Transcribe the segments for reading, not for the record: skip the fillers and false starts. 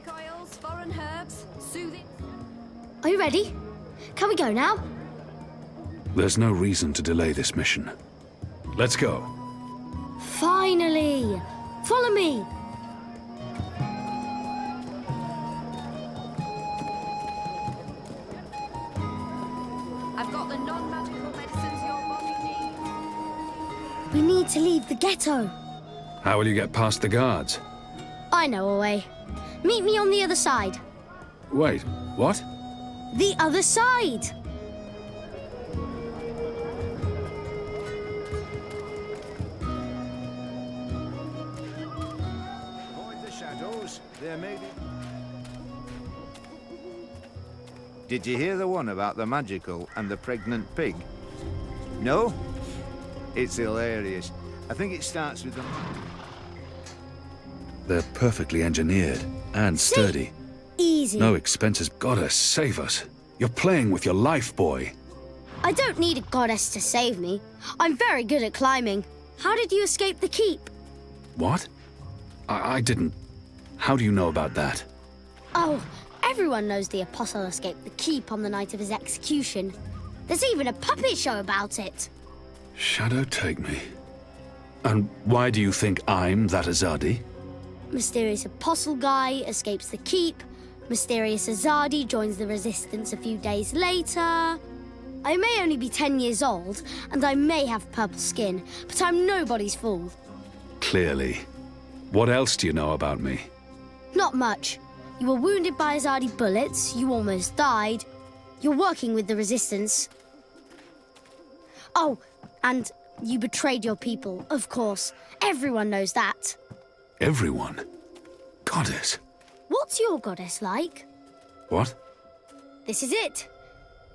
oils, foreign herbs, soothing... Are you ready? Can we go now? There's no reason to delay this mission. Let's go. Finally! Follow me! I've got the non-magical medicines your body needs. We need to leave the ghetto. How will you get past the guards? I know a way. Meet me on the other side. Wait, what? The other side! Avoid the shadows. There may be... Did you hear the one about the magical and the pregnant pig? No? It's hilarious. I think it starts with the... They're perfectly engineered and sturdy. Easy. No expenses. Goddess, save us. You're playing with your life, boy. I don't need a goddess to save me. I'm very good at climbing. How did you escape the keep? What? I didn't... How do you know about that? Oh, everyone knows the apostle escaped the keep on the night of his execution. There's even a puppet show about it. Shadow take me. And why do you think I'm that Azadi? Mysterious apostle guy escapes the keep. Mysterious Azadi joins the resistance a few days later. I may only be 10 years old, and I may have purple skin, but I'm nobody's fool. Clearly. What else do you know about me? Not much. You were wounded by Azadi bullets, you almost died. You're working with the resistance. Oh, and you betrayed your people, of course. Everyone knows that. Everyone? Goddess. What's your goddess like? What? This is it.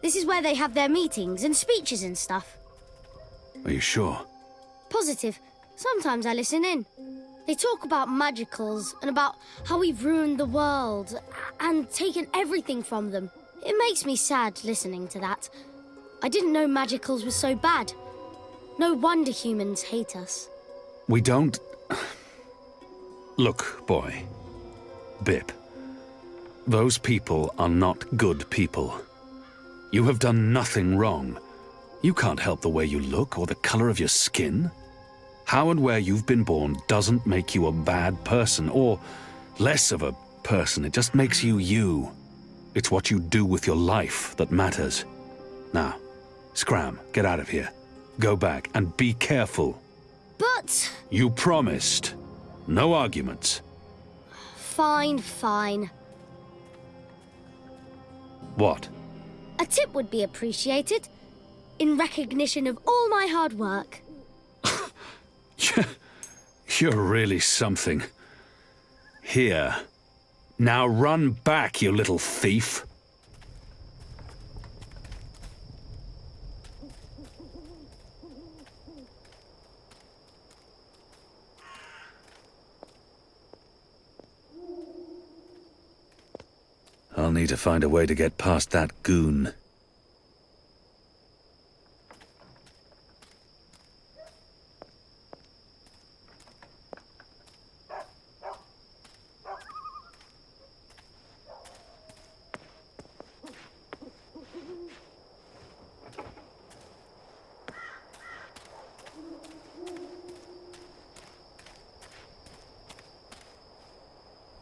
This is where they have their meetings and speeches and stuff. Are you sure? Positive. Sometimes I listen in. They talk about magicals and about how we've ruined the world and taken everything from them. It makes me sad listening to that. I didn't know magicals were so bad. No wonder humans hate us. We don't... Look, boy. Bip. Those people are not good people. You have done nothing wrong. You can't help the way you look or the color of your skin. How and where you've been born doesn't make you a bad person or less of a person. It just makes you you. It's what you do with your life that matters. Now, scram, get out of here. Go back and be careful. But... You promised. No arguments. Fine, fine. What? A tip would be appreciated, in recognition of all my hard work. You're really something. Here. Now run back, you little thief. I'll need to find a way to get past that goon.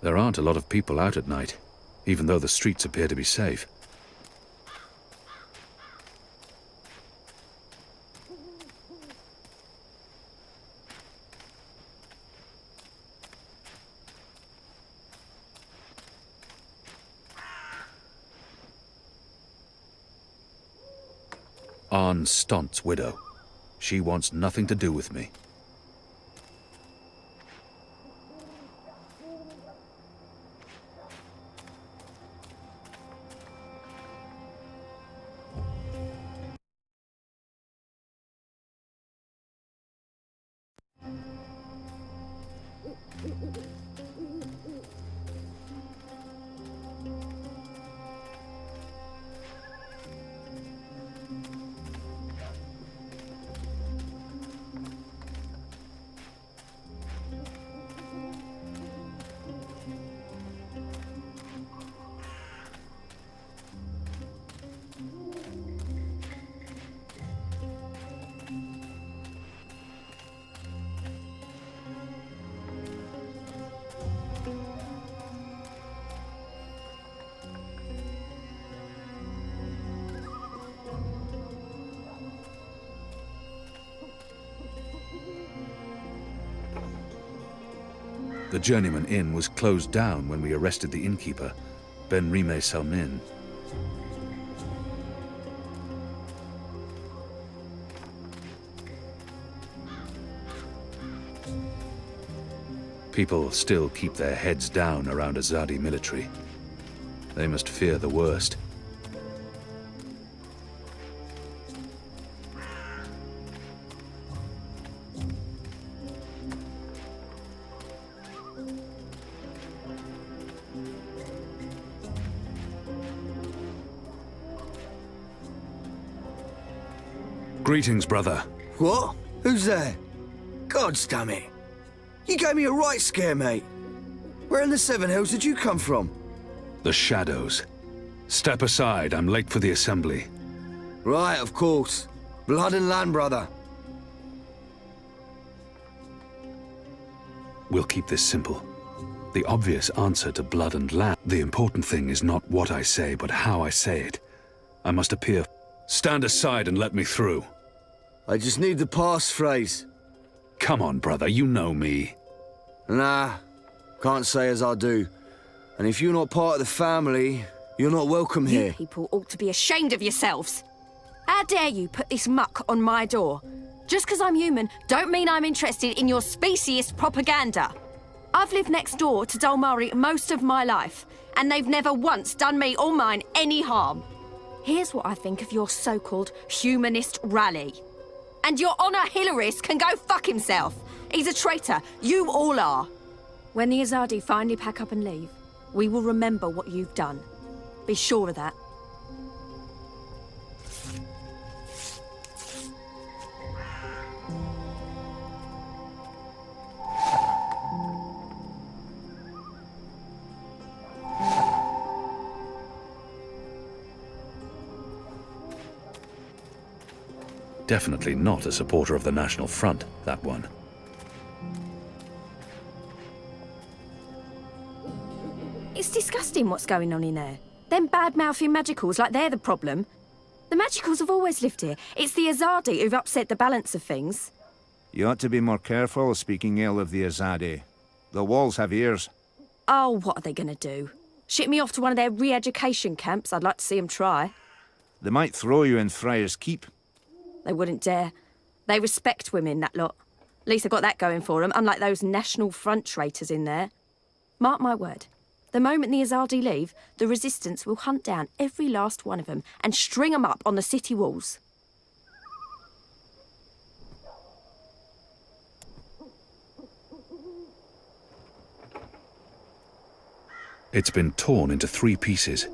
There aren't a lot of people out at night, even though the streets appear to be safe. Arne Stont's widow. She wants nothing to do with me. The Journeyman Inn was closed down when we arrested the innkeeper, Ben Rime Salmin. People still keep their heads down around Azadi military. They must fear the worst. Greetings, brother. What? Who's there? Gods damn it. You gave me a right scare, mate. Where in the Seven Hills did you come from? The Shadows. Step aside, I'm late for the assembly. Right, of course. Blood and land, brother. We'll keep this simple. The obvious answer to blood and land. The important thing is not what I say, but how I say it. I must appear. Stand aside and let me through. I just need the passphrase. Come on, brother, you know me. Nah, can't say as I do. And if you're not part of the family, you're not welcome You here. people ought to be ashamed of yourselves. How dare you put this muck on my door? Just because I'm human, don't mean I'm interested in your speciesist propaganda. I've lived next door to Dolmari most of my life, and they've never once done me or mine any harm. Here's what I think of your so-called humanist rally. And your Honour Hilarist can go fuck himself. He's a traitor. You all are. When the Azadi finally pack up and leave, we will remember what you've done. Be sure of that. Definitely not a supporter of the National Front, that one. It's disgusting what's going on in there. Them bad-mouthing magicals like they're the problem. The magicals have always lived here. It's the Azadi who've upset the balance of things. You ought to be more careful speaking ill of the Azadi. The walls have ears. Oh, what are they going to do? Ship me off to one of their re-education camps? I'd like to see them try. They might throw you in Friar's Keep. They wouldn't dare. They respect women, that lot. At least they've got that going for them, unlike those National Front traitors in there. Mark my word. The moment the Azadi leave, the Resistance will hunt down every last one of them and string them up on the city walls. It's been torn into 3 pieces.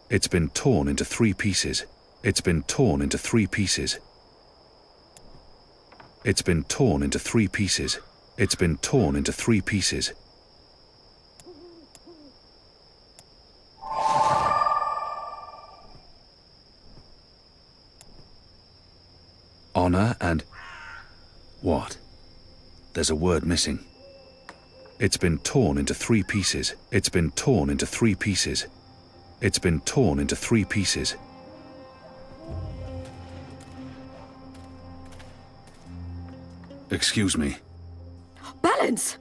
It's been torn into 3 pieces. It's been torn into 3 pieces. It's been torn into 3 pieces. It's been torn into 3 pieces. Honor and... what? There's a word missing. It's been torn into 3 pieces. It's been torn into 3 pieces. It's been torn into 3 pieces. Excuse me. Balance!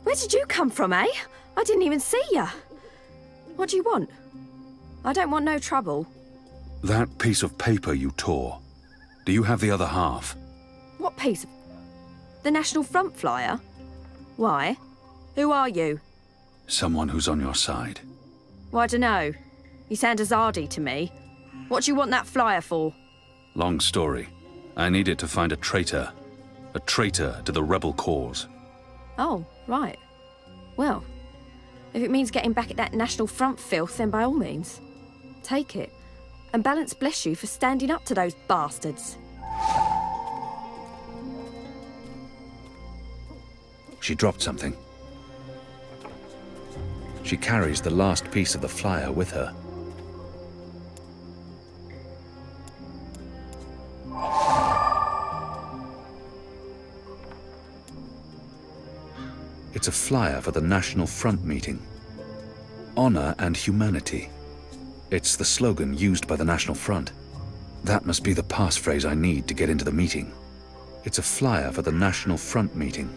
Where did you come from, eh? I didn't even see ya. What do you want? I don't want no trouble. That piece of paper you tore. Do you have the other half? What piece of... the National Front flyer? Why? Who are you? Someone who's on your side. Well, I dunno. You sound Azadi to me. What do you want that flyer for? Long story. I need it to find a traitor. A traitor to the rebel cause. Oh, right. Well, if it means getting back at that National Front filth, then by all means. Take it. And Balance bless you for standing up to those bastards. She dropped something. She carries the last piece of the flyer with her. It's a flyer for the National Front meeting. Honor and humanity. It's the slogan used by the National Front. That must be the passphrase I need to get into the meeting. It's a flyer for the National Front meeting.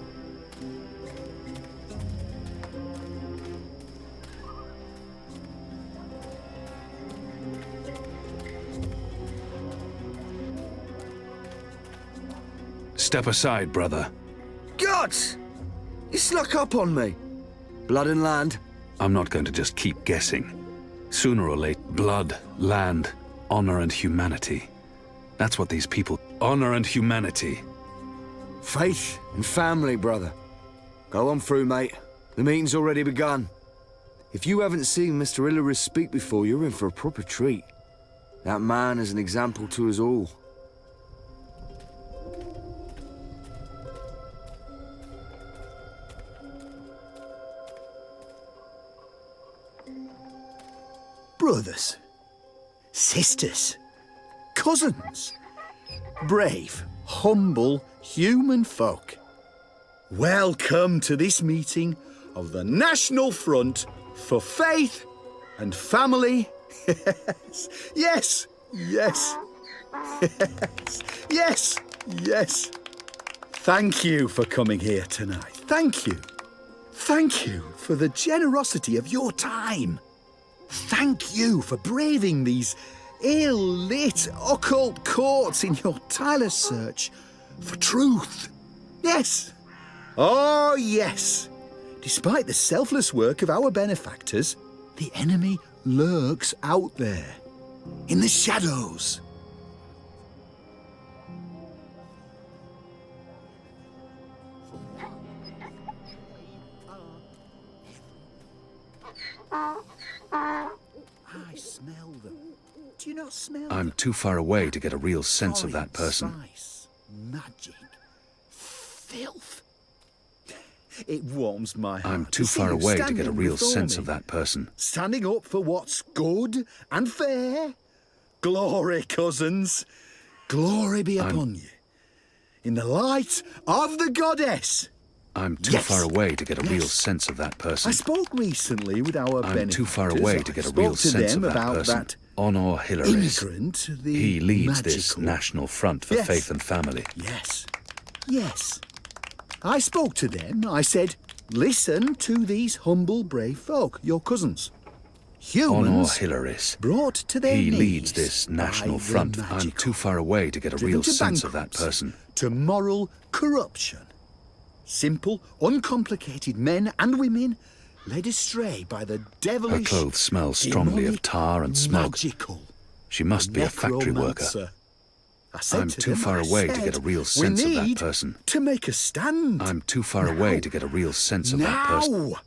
Step aside, brother. Gods! You snuck up on me. Blood and land. I'm not going to just keep guessing. Sooner or later, blood, land, honor and humanity. That's what these people... Honor and humanity. Faith and family, brother. Go on through, mate. The meeting's already begun. If you haven't seen Mr. Illyris speak before, you're in for a proper treat. That man is an example to us all. Brothers, sisters, cousins, brave, humble human folk. Welcome to this meeting of the National Front for Faith and Family. Yes, yes, yes, yes, yes. Thank you for coming here tonight. Thank you. Thank you for the generosity of your time. Thank you for braving these ill-lit occult courts in your tireless search for truth. Yes. Oh, yes. Despite the selfless work of our benefactors, the enemy lurks out there, in the shadows. I smell them. Do you not smell them? I'm too far away to get a real sense of that person. Precise magic. Filth. It warms my heart. I'm too see far you away to get a standing real before sense me, of that person. Standing up for what's good and fair. Glory, cousins. Glory be upon you. In the light of the goddess. I'm too Yes. far away to get a real Yes. sense of that I person. spoke recently with our I'm too far benefactors. away to get I a real spoke to sense of them that about person. that Honor Hilarious. immigrant, the He leads this magical. National Front for Yes. Faith and Family. Yes. Yes. I spoke to them. I said, listen to these humble, brave folk, your cousins. Honor Humans Hilarious. brought to their He knees leads this National by the Front. I'm magical, too far away to get a driven real to sense of that bankruptcy, person. to moral corruption. Simple, uncomplicated men and women led astray by the Her devilish, clothes smell strongly of demonic, tar and smoke. magical She must be a factory worker. necromancer. I said I'm to too them, far I away to said, get a real "We sense of that need person. to make a stand. I'm too far away to get a real sense of that person. Now,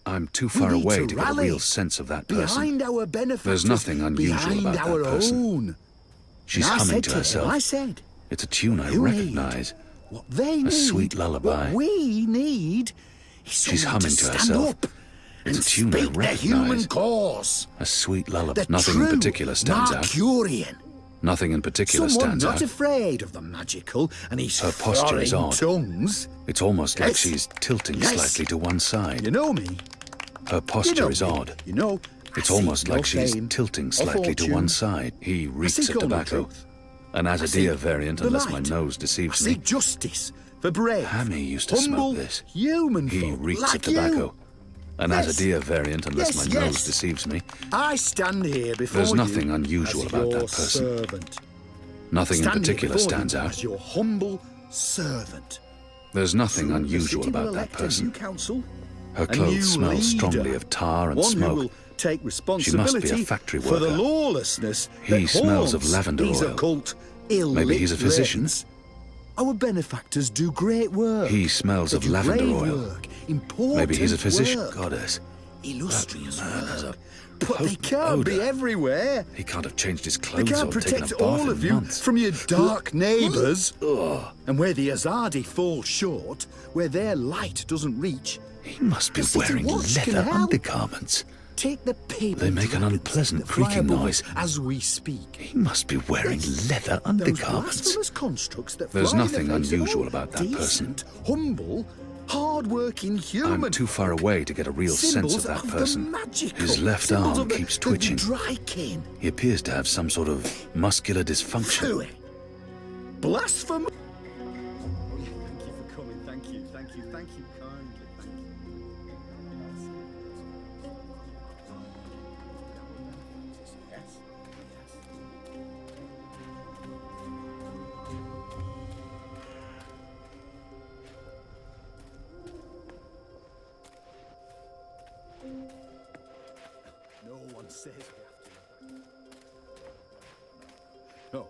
I'm too we far need away to to get a rally real sense of that person. behind our benefactors, There's nothing unusual behind about that our person. own. She's And I humming said to them, herself. I said, It's a tune I you need recognize. what they need, sweet lullaby. What we need is She's someone humming to stand herself. up It's and a tune I speak the human recognize. cause. A sweet lullaby. The Nothing in true particular stands out. Mercurian. Nothing in particular Someone stands not out. afraid of the magical and his Her posture is foreign odd. tongues. It's almost like Yes. she's tilting Yes. slightly to one side. You know me. Her You posture know is me. odd. You know, It's I almost seek like no she's fame tilting or slightly to fortune. one side. He I reeks seek of all no tobacco. truth. An I Azadir seek variant, the unless my light. nose I deceives me. seek justice for brave, Hammy used to humble, smoke this. human He folk reeks like of tobacco. you. An Yes. Azadir variant, unless Yes, my yes. nose deceives me. I stand here before There's you nothing unusual as about your that person. servant. Nothing in Stand here particular before stands you out. as your humble servant. There's nothing Soon the unusual city will about that elect a new person. council, Her a new clothes smell leader, strongly of tar and one who smoke. will take responsibility factory for the worker. lawlessness He that smells of haunts lavender these oil. occult, ill-lit Maybe he's a physician. lanes. Our benefactors do great work. He smells They of do lavender brave oil. work, important Maybe he's a physician. work, Goddess. illustrious That man has work. a But they potent can't be odour. everywhere. He can't have changed his They clothes can't or taken protect a bath all in of you months. from your dark neighbours. Ugh. And where the Azadi fall short, where their light doesn't reach, He must be The city wearing watch can leather help. undergarments. take the paper They make an dragons unpleasant that fly creaking above noise. us as we speak. He must be wearing leather Those undergarments. blasphemous constructs that There's fly in the nothing face of unusual all about that person. decent, humble, hard-working human. I'm too far away to get a real sense Symbols of that the person. magical, His left symbols arm of the- keeps the twitching. Drykin. He appears to have some sort of muscular dysfunction. Phooey. Blasphemy. Oh, yeah, thank you for coming. Thank you kindly. Thank you. Yes. No one says we have to. No.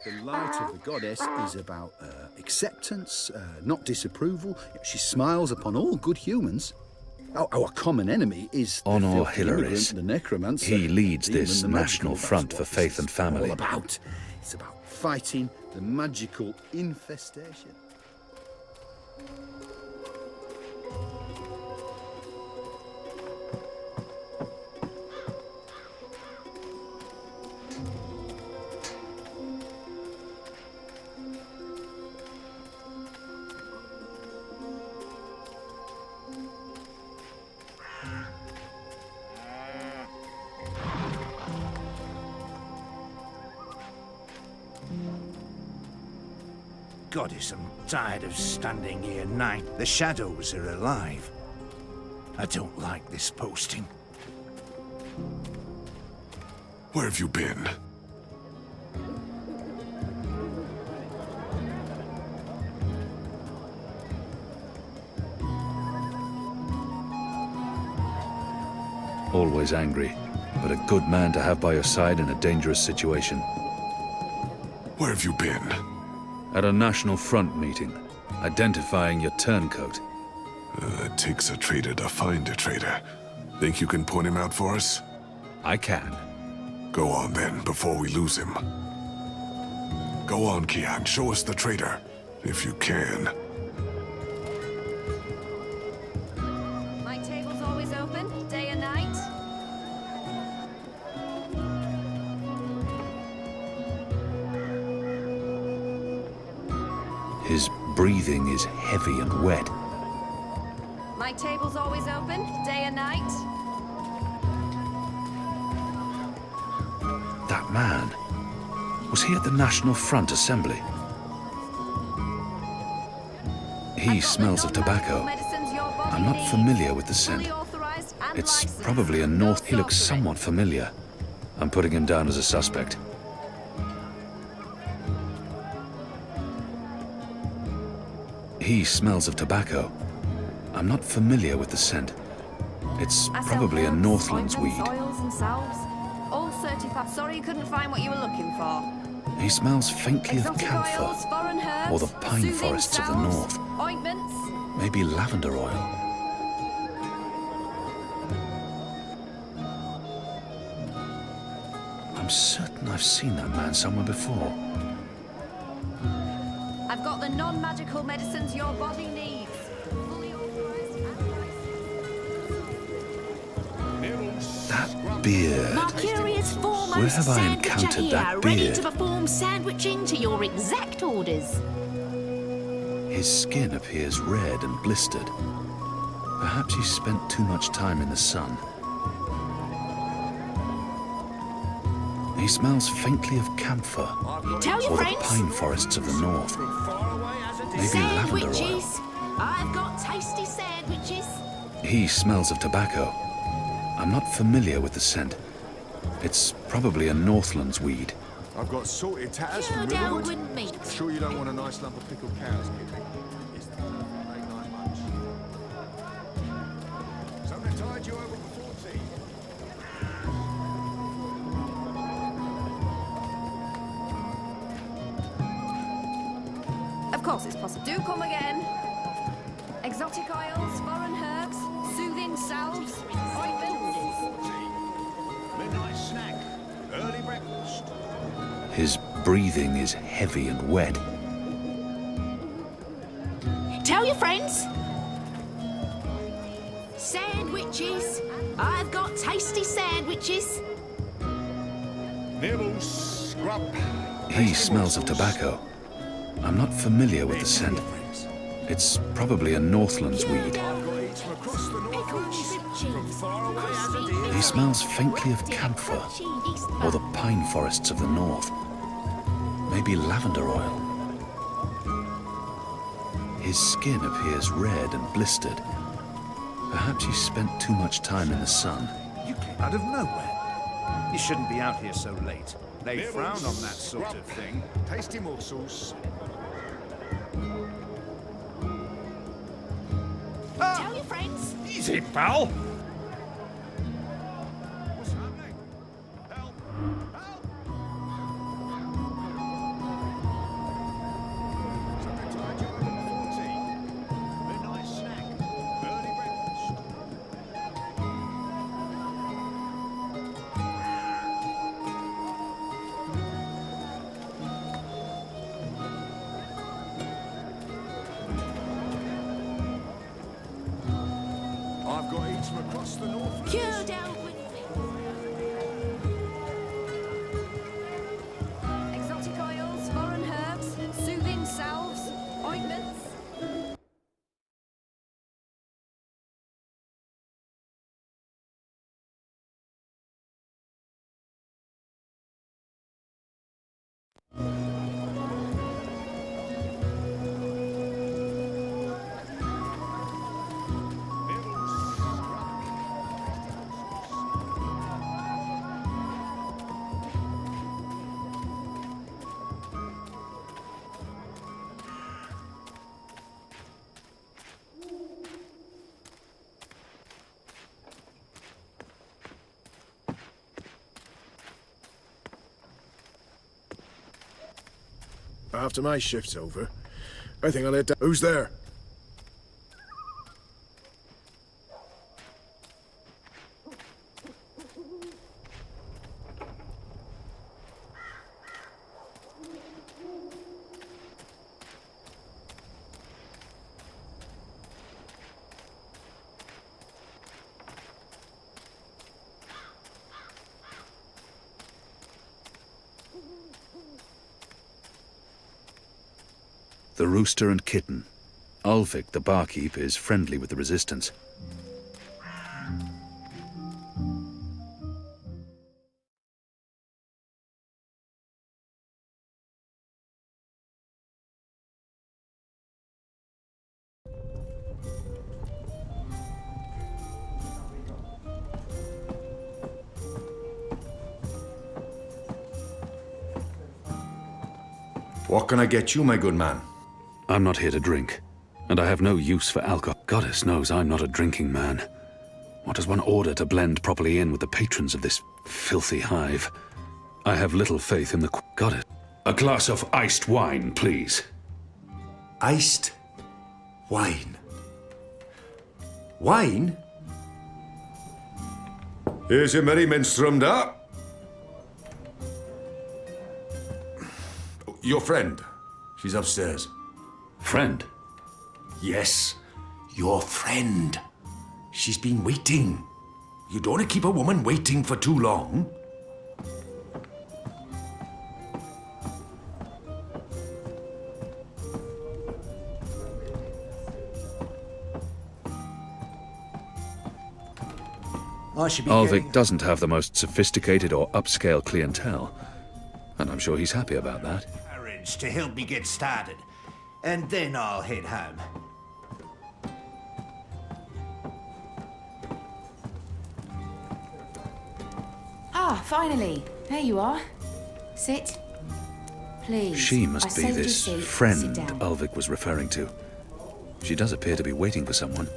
The light of the goddess is about acceptance, not disapproval. She smiles upon all good humans. Our common enemy is the Honor filthy immigrant, Hilaris. the necromancer. He leads even this the national magical. front That's for what faith this and is family. all about. It's about fighting the magical infestation. Goddess, I'm tired of standing here night. The shadows are alive. I don't like this posting. Where have you been? Always angry, but a good man to have by your side in a dangerous situation. Where have you been? At a National Front meeting, identifying your turncoat. It takes a traitor to find a traitor. Think you can point him out for us? I can. Go on then, before we lose him. Go on, Kian, show us the traitor, if you can. My table's always open, day and night. His breathing is heavy and wet. My table's always open, day and night. That man. Was he at the National Front Assembly? He smells of tobacco. I'm not familiar with the scent. It's probably a North. He looks somewhat familiar. I'm putting him down as a suspect. He smells of tobacco. I'm not familiar with the scent. It's probably a Northlands weed. Oils and salves, all certified. Sorry you couldn't find what you were looking for. He smells faintly of Exotic camphor, oils, foreign herbs, or the pine soothing forests of the salves, north. Ointments. Maybe lavender oil. I'm certain I've seen that man somewhere before. I've got the non-magical medicines your body needs. Fully authorized and That beard. Mercurius foremost Where have I sandwicher encountered here, that ready beard? to perform sandwiching to your exact orders. His skin appears red and blistered. Perhaps he spent too much time in the sun. He smells faintly of camphor, Tell your or the friends. pine forests of the north. Maybe lavender oil. Sandwiches. I've got tasty sandwiches. He smells of tobacco. I'm not familiar with the scent. It's probably a Northlands weed. I've got salted tatters from Cured Riverwood. Elwood meat. Sure you don't want a nice lump of pickled cows, kid? It's the late night lunch. Something tied you over before tea. Of course it's possible. Do come again. Exotic oils, foreign herbs, soothing salves, ointments. Midnight snack. Early breakfast. His breathing is heavy and wet. Tell your friends. Sandwiches. I've got tasty sandwiches. Nibbles. Scrub. He smells of tobacco. I'm not familiar with the scent. It's probably a Northlands weed. He smells faintly of camphor, or the pine forests of the north. Maybe lavender oil. His skin appears red and blistered. Perhaps he spent too much time in the sun. You came out of nowhere. You shouldn't be out here so late. They frown on that sort of thing. Tasty morsels. Tell your friends. Easy, pal. Greetings from across the Northlands. Cured out with... Exotic oils, foreign herbs, soothing salves, ointments. After my shift's over, I think I'll head down. Who's there? The rooster and kitten. Ulvik, the barkeep, is friendly with the resistance. What can I get you, my good man? I'm not here to drink, and I have no use for alcohol. Goddess knows I'm not a drinking man. What does one order to blend properly in with the patrons of this filthy hive? I have little faith in the goddess. A glass of iced wine, please. Iced wine. Wine? Here's your merry minstrel up. Your friend. She's upstairs. Friend? Yes, your friend. She's been waiting. You don't want to keep a woman waiting for too long. Ulvik doesn't have the most sophisticated or upscale clientele, and I'm sure he's happy about that. Courage to help me get started, and then I'll head home. Ah, finally. There you are. Sit. Please. She must I be saved your this seat. friend Sit down. Ulvik was referring to. She does appear to be waiting for someone.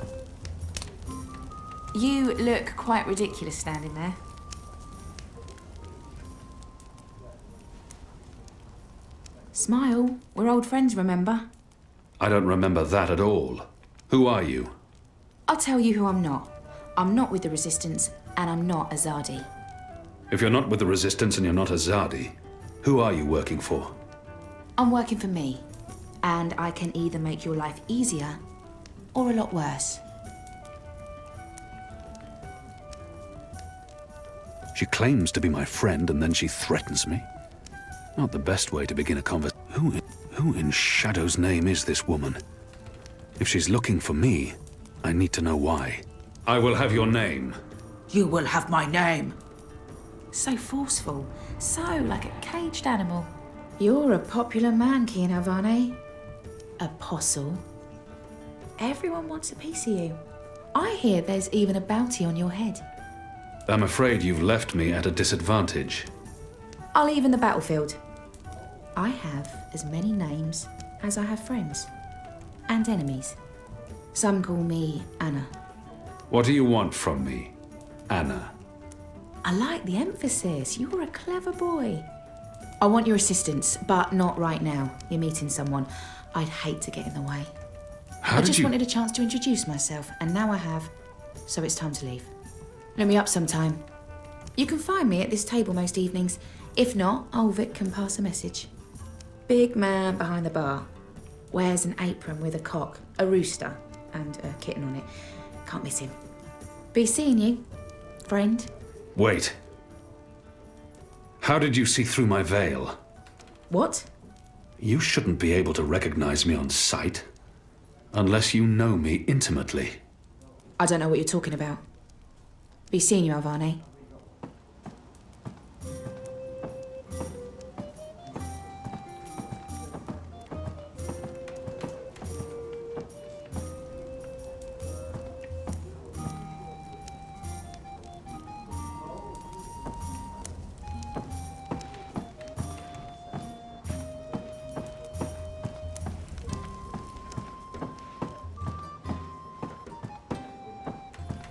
You look quite ridiculous standing there. Smile. We're old friends, remember? I don't remember that at all. Who are you? I'll tell you who I'm not. I'm not with the Resistance, and I'm not a Zardi. If you're not with the Resistance and you're not a Zardi, who are you working for? I'm working for me, and I can either make your life easier or a lot worse. She claims to be my friend and then she threatens me. Not the best way to begin a conversation. Who in Shadow's name is this woman? If she's looking for me, I need to know why. I will have your name. You will have my name. So forceful, so like a caged animal. You're a popular man, Kian Havane. Apostle. Everyone wants a piece of you. I hear there's even a bounty on your head. I'm afraid you've left me at a disadvantage. I'll even the battlefield. I have as many names as I have friends. And enemies. Some call me Anna. What do you want from me, Anna? I like the emphasis. You're a clever boy. I want your assistance, but not right now. You're meeting someone. I'd hate to get in the way. I just wanted a chance to introduce myself, and now I have. So it's time to leave. Look me up sometime. You can find me at this table most evenings. If not, Ulvik can pass a message. Big man behind the bar. Wears an apron with a cock, a rooster, and a kitten on it. Can't miss him. Be seeing you, friend. Wait. How did you see through my veil? What? You shouldn't be able to recognize me on sight. Unless you know me intimately. I don't know what you're talking about. Be seeing you, Alvane.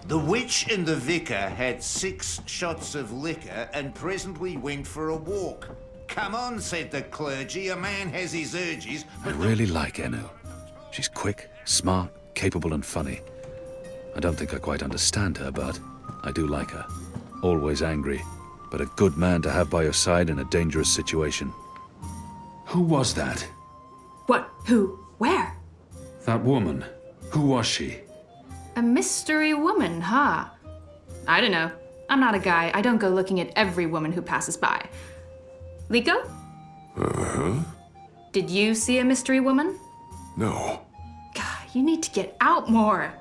The witch and the vicar had 6 shots of liquor and presently went for a walk. Come on, said the clergy, a man has his urges, I really like Enu. She's quick, smart, capable and funny. I don't think I quite understand her, but I do like her. Always angry, but a good man to have by your side in a dangerous situation. Who was that? What? Who? Where? That woman. Who was she? A mystery woman, huh? I don't know. I'm not a guy. I don't go looking at every woman who passes by. Liko? Uh-huh. Did you see a mystery woman? No. God, you need to get out more.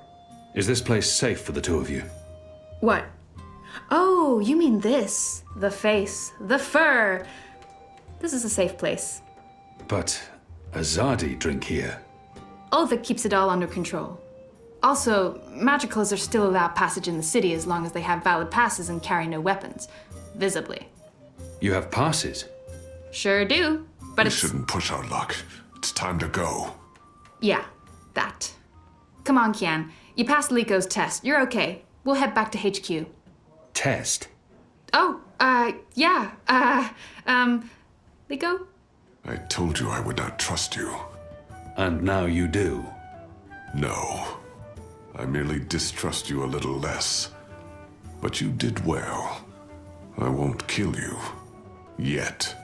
Is this place safe for the two of you? What? Oh, you mean this. The face, the fur. This is a safe place. But Azadi drink here. Ulvik keeps it all under control. Also, magicals are still allowed passage in the city as long as they have valid passes and carry no weapons. Visibly. You have passes? Sure do, but We it's... shouldn't push our luck. It's time to go. Yeah, that. Come on, Kian. You passed Liko's test. You're okay. We'll head back to HQ. Test? Oh, yeah. Liko? I told you I would not trust you. And now you do? No. I merely distrust you a little less. But you did well. I won't kill you. Yet.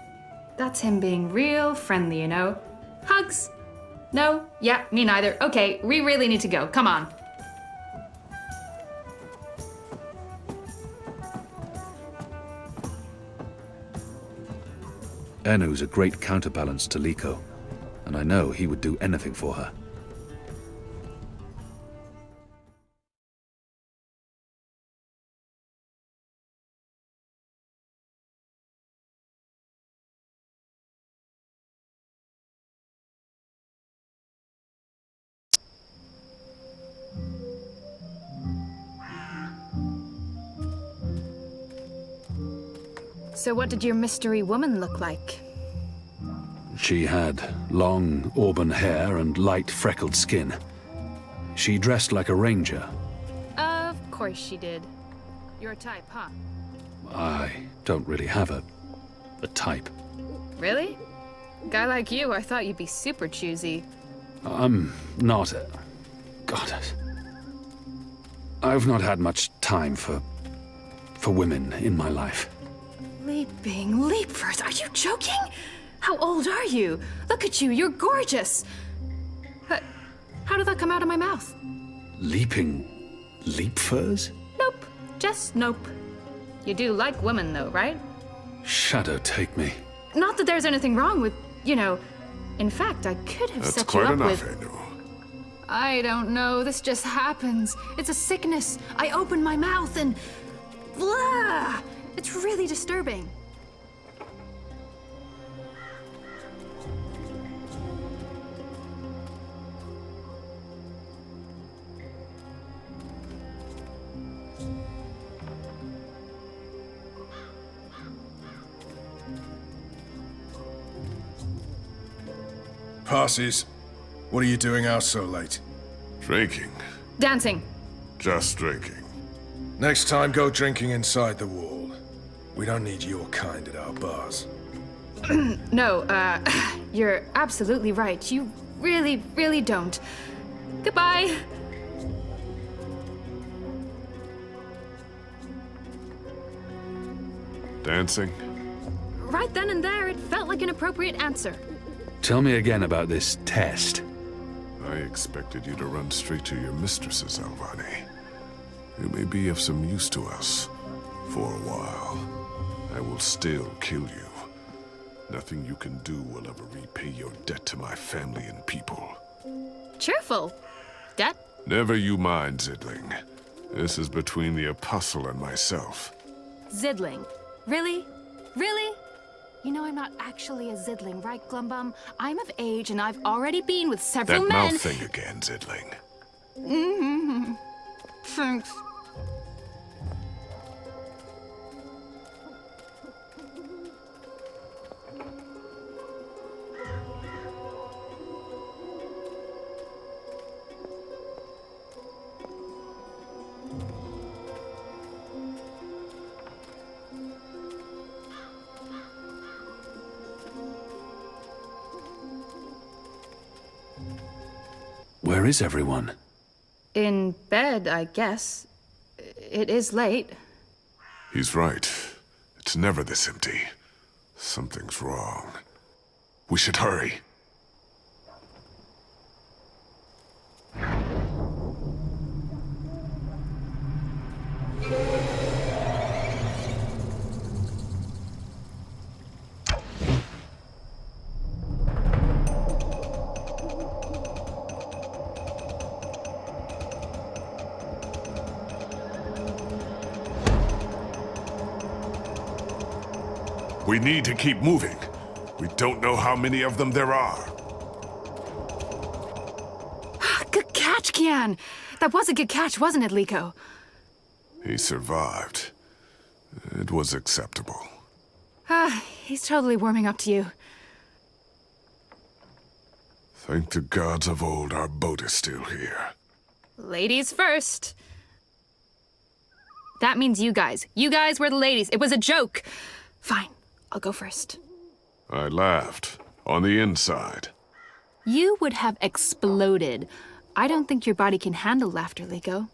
That's him being real friendly, you know. Hugs? No? Yeah, me neither. Okay, we really need to go. Come on. Enu's a great counterbalance to Liko, and I know he would do anything for her. So what did your mystery woman look like? She had long auburn hair and light freckled skin. She dressed like a ranger. Of course she did. Your type, huh? I don't really have a type. Really? Guy like you, I thought you'd be super choosy. I'm not... God... I've not had much time for women in my life. Leaping leapers, are you joking? How old are you? Look at you, you're gorgeous. How did that come out of my mouth? Leaping leapfurs? Nope, just nope. You do like women though, right? Shadow take me. Not that there's anything wrong with, you know, in fact, I could have set you up with... That's quite enough, Enu. I don't know, this just happens. It's a sickness. I open my mouth and... blah! It's really disturbing. Passes. What are you doing out so late? Drinking. Dancing. Just drinking. Next time, go drinking inside the wall. We don't need your kind at our bars. No, you're absolutely right. You really, really don't. Goodbye. Dancing? Right then and there, it felt like an appropriate answer. Tell me again about this test. I expected you to run straight to your mistresses, Alvane. You may be of some use to us for a while. I will still kill you. Nothing you can do will ever repay your debt to my family and people. Cheerful. Debt? Never you mind, Zidling. This is between the Apostle and myself. Zidling. Really? Really? You know I'm not actually a Zidling, right, Glumbum? I'm of age and I've already been with several That men. mouth thing again, Zidling. Mm-hmm. Thanks. Where is everyone? In bed, I guess. It is late. He's right. It's never this empty. Something's wrong. We should hurry. We need to keep moving. We don't know how many of them there are. Good catch, Kian! That was a good catch, wasn't it, Liko? He survived. It was acceptable. He's totally warming up to you. Thank the gods of old our boat is still here. Ladies first. That means you guys. You guys were the ladies. It was a joke. Fine, I'll go first. I laughed. On the inside. You would have exploded. I don't think your body can handle laughter, Liko.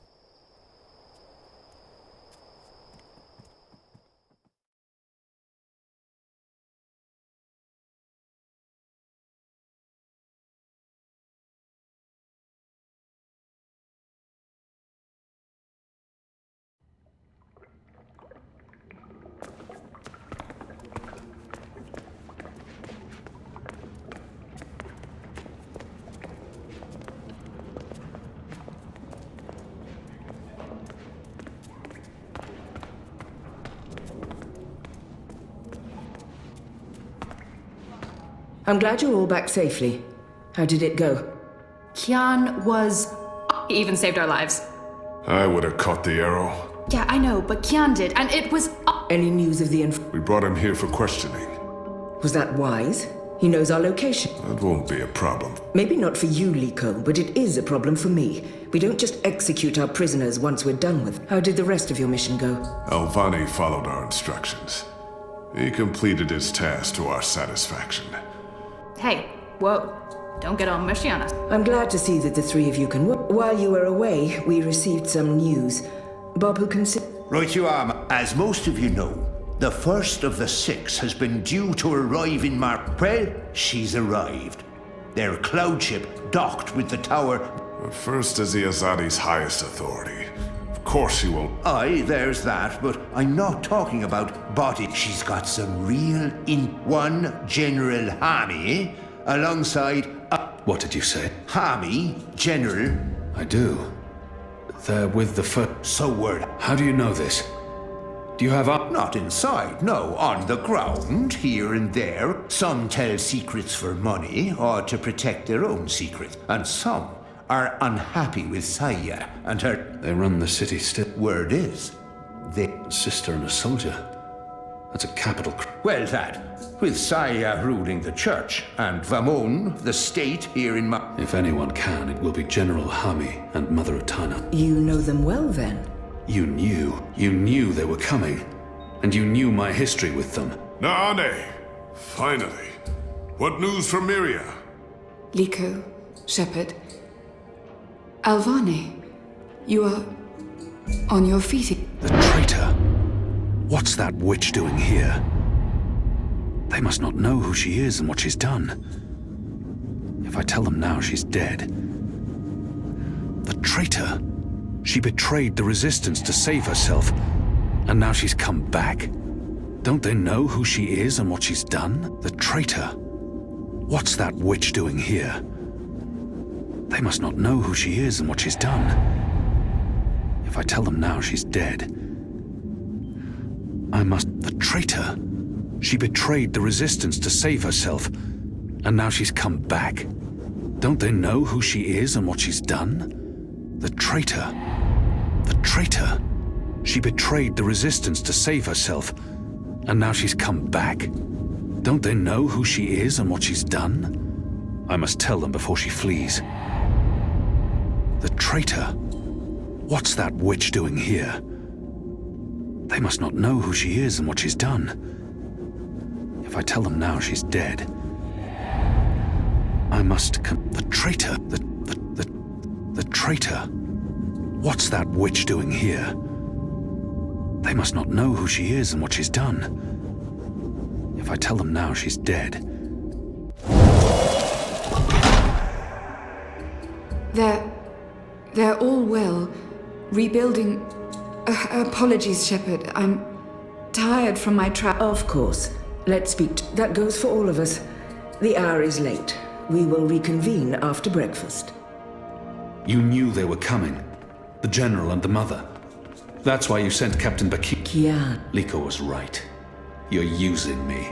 I'm glad you're all back safely. How did it go? Kian was... He even saved our lives. I would have caught the arrow. Yeah, I know, but Kian did, and it was... Any news of the We brought him here for questioning. Was that wise? He knows our location. That won't be a problem. Maybe not for you, Liko, but it is a problem for me. We don't just execute our prisoners once we're done with. How did the rest of your mission go? Alvani followed our instructions. He completed his task to our satisfaction. Hey, whoa. Don't get all mushy on us. I'm glad to see that the three of you can work. While you were away, we received some news. Bob, who can... Right you are. As most of you know, the first of the 6 has been due to arrive in Well, she's arrived. Their cloud ship docked with the tower. The first is the Azadi's highest authority. Of course he won't... Aye, there's that, but I'm not talking about body. She's got some real one General Hami, alongside... What did you say? Hami, General. I do. They're with the first... So word. How do you know this? Do you have... Not inside, no. On the ground, here and there. Some tell secrets for money, or to protect their own secrets. And some are unhappy with Saya and her... They run the city still. Word is, they... Sister and a soldier. That's a capital... Well, that. With Saya ruling the church, and Vamon, the state, here in If anyone can, it will be General Hami and Mother Utana. You know them well, then? You knew they were coming. And you knew my history with them. Naane! Finally. What news from Miria? Liko, Shepard. Alvani, you are on your feet. The traitor! What's that witch doing here? They must not know who she is and what she's done. If I tell them now she's dead... The traitor! She betrayed the Resistance to save herself, and now she's come back. Don't they know who she is and what she's done? The traitor. What's that witch doing here? They must not know who she is and what she's done. If I tell them now she's dead, I must... The traitor. She betrayed the Resistance to save herself, and now she's come back. Don't they know who she is and what she's done? The traitor. The traitor. She betrayed the Resistance to save herself, and now she's come back. Don't they know who she is and what she's done? I must tell them before she flees. The traitor. What's that witch doing here? They must not know who she is and what she's done. If I tell them now she's dead, I must the traitor. The traitor. What's that witch doing here? They must not know who she is and what she's done. If I tell them now she's dead. They're all well. Rebuilding... apologies, Shepard. I'm tired from my Of course. Let's speak. That goes for all of us. The hour is late. We will reconvene after breakfast. You knew they were coming. The General and the Mother. That's why you sent Captain Bakir. Kian. Liko was right. You're using me.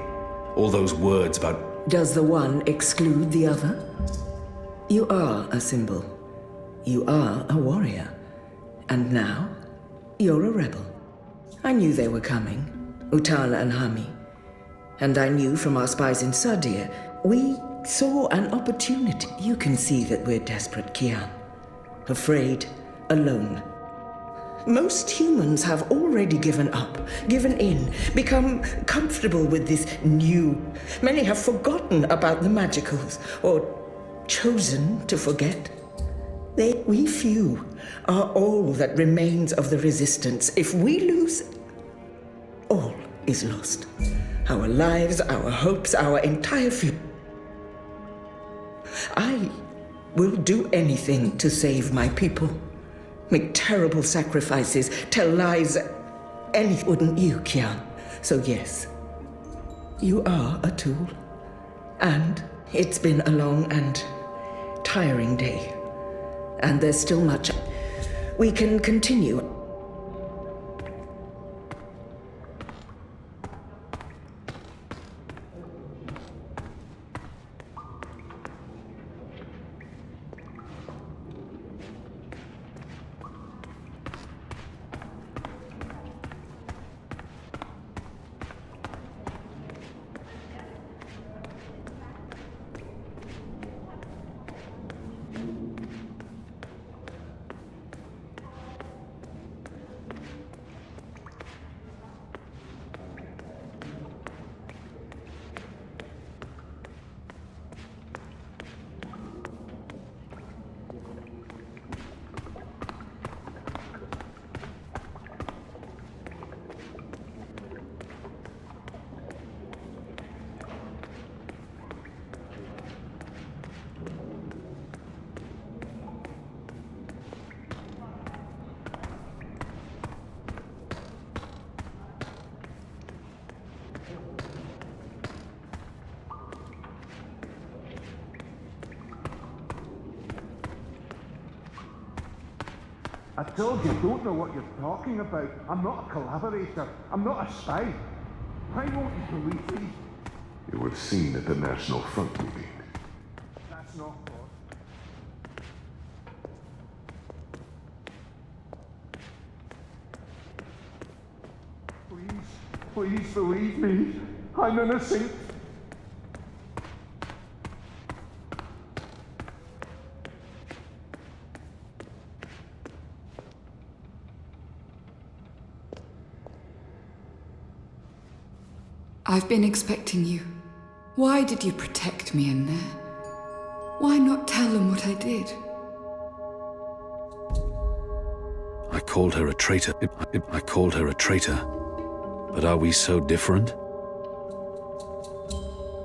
All those words about... Does the one exclude the other? You are a symbol. You are a warrior. And now, you're a rebel. I knew they were coming. Utala and Hami. And I knew from our spies in Sardia, we saw an opportunity. You can see that we're desperate, Kian. Afraid, alone. Most humans have already given up, given in, become comfortable with this new. Many have forgotten about the magicals, or chosen to forget. We few are all that remains of the Resistance. If we lose, all is lost. Our lives, our hopes, our entire future. I will do anything to save my people. Make terrible sacrifices, tell lies. Anything, wouldn't you, Kian? So yes, you are a tool. And it's been a long and tiring day. And there's still much. We can continue. I told you, I don't know what you're talking about. I'm not a collaborator. I'm not a spy. Why won't you believe me? You were seen at the National Front meeting. That's not what. Please believe me. I'm innocent. I've been expecting you. Why did you protect me in there? Why not tell them what I did? I called her a traitor. I called her a traitor. But are we so different?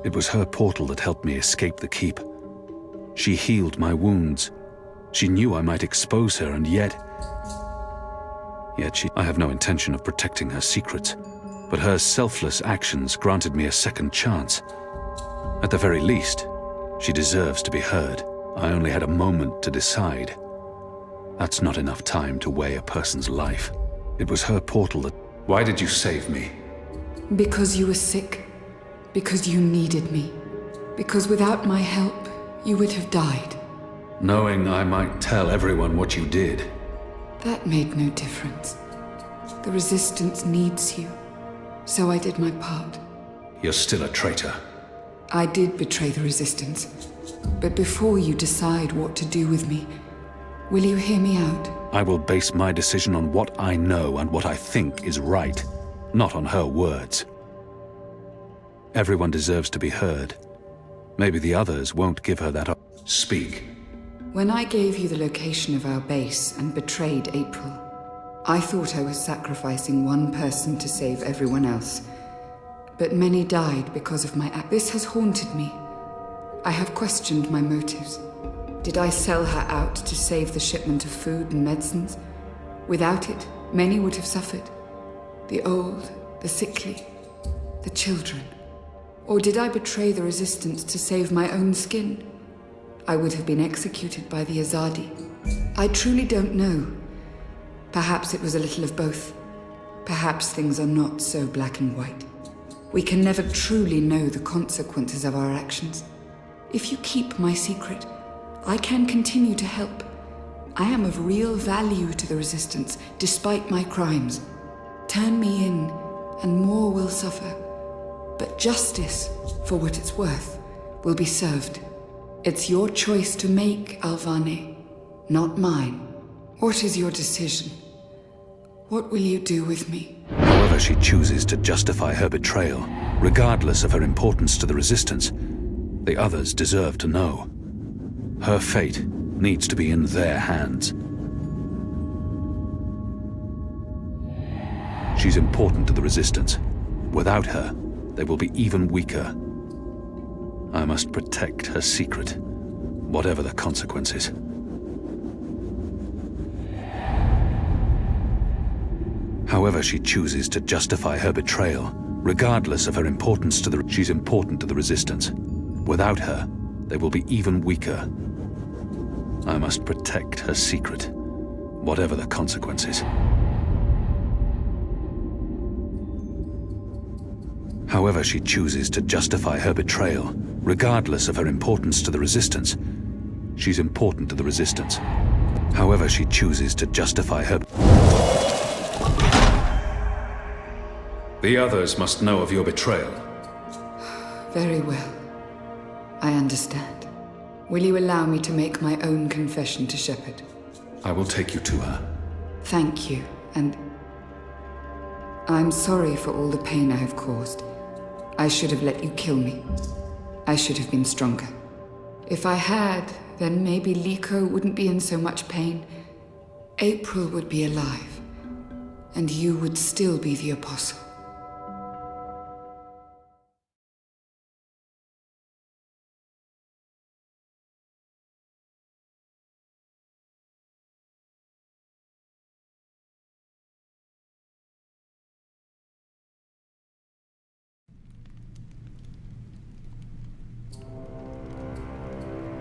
It was her portal that helped me escape the keep. She healed my wounds. She knew I might expose her, and yet Yet I have no intention of protecting her secrets, but her selfless actions granted me a second chance. At the very least, she deserves to be heard. I only had a moment to decide. That's not enough time to weigh a person's life. It was her portal that... Why did you save me? Because you were sick. Because you needed me. Because without my help, you would have died. Knowing I might tell everyone what you did. That made no difference. The Resistance needs you. So I did my part. You're still a traitor. I did betray the Resistance. But before you decide what to do with me, will you hear me out? I will base my decision on what I know and what I think is right, not on her words. Everyone deserves to be heard. Maybe the others won't give her that up. Speak. When I gave you the location of our base and betrayed April, I thought I was sacrificing one person to save everyone else. But many died because of my act. This has haunted me. I have questioned my motives. Did I sell her out to save the shipment of food and medicines? Without it, many would have suffered. The old, the sickly, the children. Or did I betray the Resistance to save my own skin? I would have been executed by the Azadi. I truly don't know. Perhaps it was a little of both. Perhaps things are not so black and white. We can never truly know the consequences of our actions. If you keep my secret, I can continue to help. I am of real value to the Resistance, despite my crimes. Turn me in, and more will suffer. But justice, for what it's worth, will be served. It's your choice to make, Alvane, not mine. What is your decision? What will you do with me? However she chooses to justify her betrayal, regardless of her importance to the Resistance, the others deserve to know. Her fate needs to be in their hands. She's important to the Resistance. Without her, they will be even weaker. I must protect her secret, whatever the consequences. However she chooses to justify her betrayal, regardless of her importance to the... She's important to the Resistance. Without her, they will be even weaker. I must protect her secret, whatever the consequences. However she chooses to justify her betrayal, regardless of her importance to the Resistance, she's important to the Resistance. However she chooses to justify her... The others must know of your betrayal. Very well. I understand. Will you allow me to make my own confession to Shepard? I will take you to her. Thank you, and... I'm sorry for all the pain I have caused. I should have let you kill me. I should have been stronger. If I had, then maybe Liko wouldn't be in so much pain. April would be alive, and you would still be the Apostle.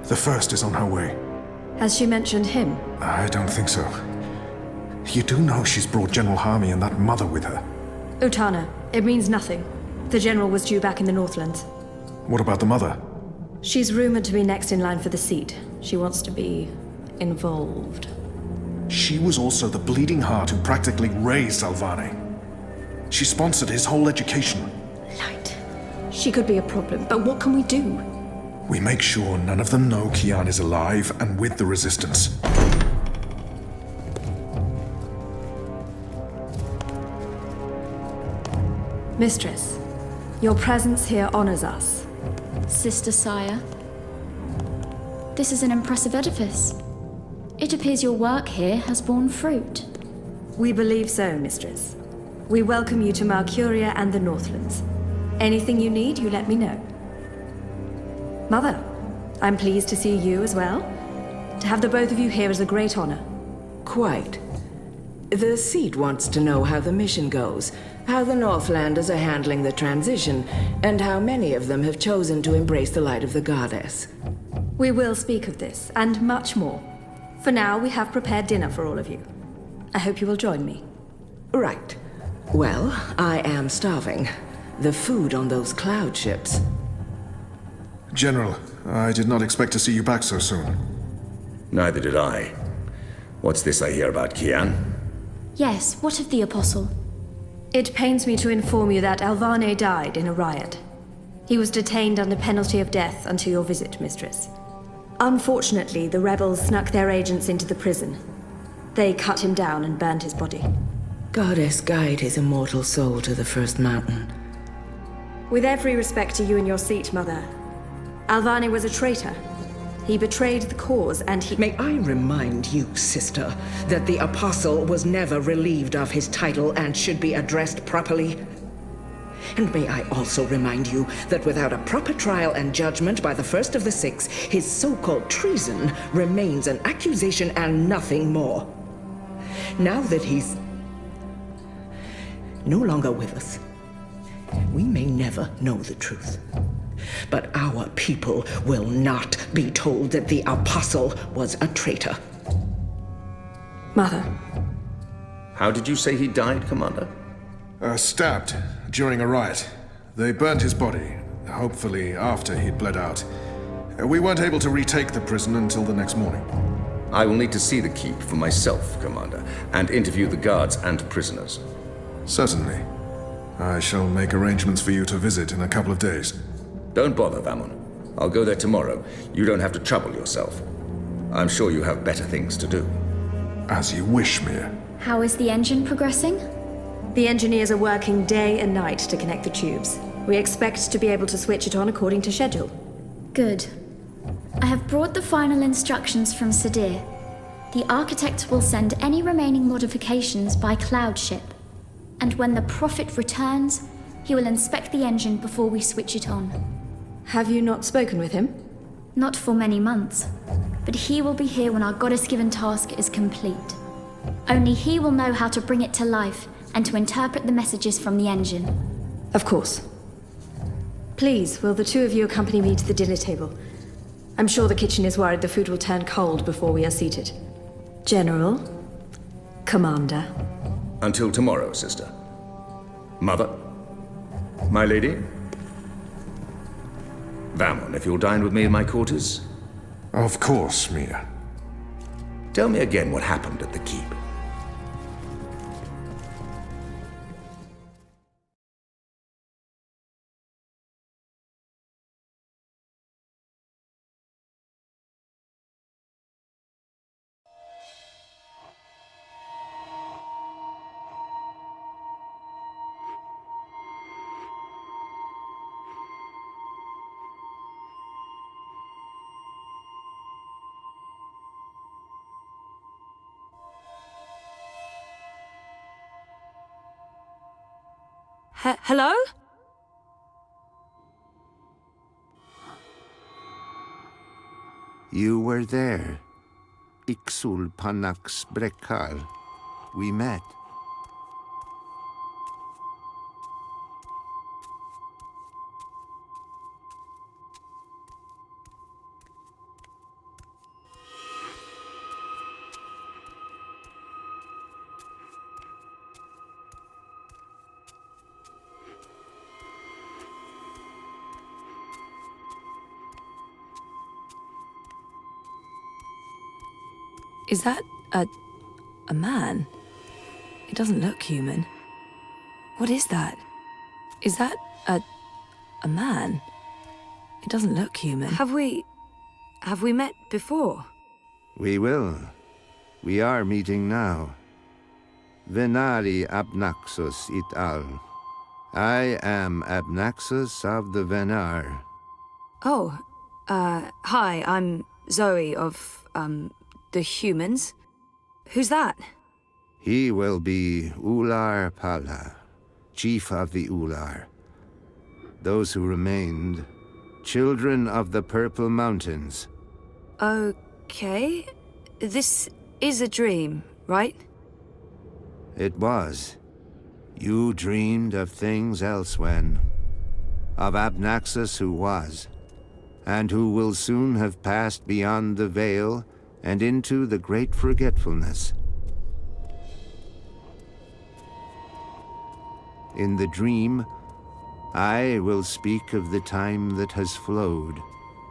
The first is on her way. Has she mentioned him? I don't think so. You do know she's brought General Harmy and that mother with her. Utana, it means nothing. The General was due back in the Northlands. What about the mother? She's rumored to be next in line for the seat. She wants to be involved. She was also the bleeding heart who practically raised Alvane. She sponsored his whole education. Light. She could be a problem, but what can we do? We make sure none of them know Kian is alive and with the Resistance. Mistress, your presence here honors us. Sister Sire, this is an impressive edifice. It appears your work here has borne fruit. We believe so, Mistress. We welcome you to Malcuria and the Northlands. Anything you need, you let me know. Mother, I'm pleased to see you as well. To have the both of you here is a great honor. Quite. The seat wants to know how the mission goes, how the Northlanders are handling the transition, and how many of them have chosen to embrace the light of the goddess. We will speak of this, and much more. For now, we have prepared dinner for all of you. I hope you will join me. Right. Well, I am starving. The food on those cloud ships. General, I did not expect to see you back so soon. Neither did I. What's this I hear about Kian? Yes, what of the Apostle? It pains me to inform you that Alvane died in a riot. He was detained under penalty of death until your visit, Mistress. Unfortunately, the rebels snuck their agents into the prison. They cut him down and burned his body. Goddess guide his immortal soul to the first mountain. With every respect to you and your seat, Mother, Alvane was a traitor. He betrayed the cause and he— May I remind you, sister, that the Apostle was never relieved of his title and should be addressed properly? And may I also remind you that without a proper trial and judgment by the first of the six, his so-called treason remains an accusation and nothing more. Now that he's no longer with us, we may never know the truth. But our people will not be told that the Apostle was a traitor. Mother. How did you say he died, Commander? Stabbed during a riot. They burned his body, hopefully after he'd bled out. We weren't able to retake the prison until the next morning. I will need to see the keep for myself, Commander, and interview the guards and prisoners. Certainly. I shall make arrangements for you to visit in a couple of days. Don't bother, Vamon. I'll go there tomorrow. You don't have to trouble yourself. I'm sure you have better things to do. As you wish, Mir. How is the engine progressing? The engineers are working day and night to connect the tubes. We expect to be able to switch it on according to schedule. Good. I have brought the final instructions from Sadir. The architect will send any remaining modifications by cloud ship. And when the Prophet returns, he will inspect the engine before we switch it on. Have you not spoken with him? Not for many months. But he will be here when our goddess-given task is complete. Only he will know how to bring it to life and to interpret the messages from the engine. Of course. Please, will the two of you accompany me to the dinner table? I'm sure the kitchen is worried the food will turn cold before we are seated. General, Commander. Until tomorrow, sister. Mother? My lady? Vamon, if you'll dine with me in my quarters? Of course, Mia. Tell me again what happened at the keep. Hello? You were there. Ixul Panax Brekal. We met. Is that a man? It doesn't look human. What is that? Is that a man? It doesn't look human. Have we met before? We will. We are meeting now. Venari Abnaxus et al. I am Abnaxus of the Venar. Oh, hi, I'm Zoe of, the humans. Who's that? He will be Ular Pala, chief of the Ular. Those who remained, children of the Purple Mountains. Okay. This is a dream, right? It was. You dreamed of things elsewhen. Of Abnaxus who was, and who will soon have passed beyond the veil and into the great forgetfulness. In the dream, I will speak of the time that has flowed,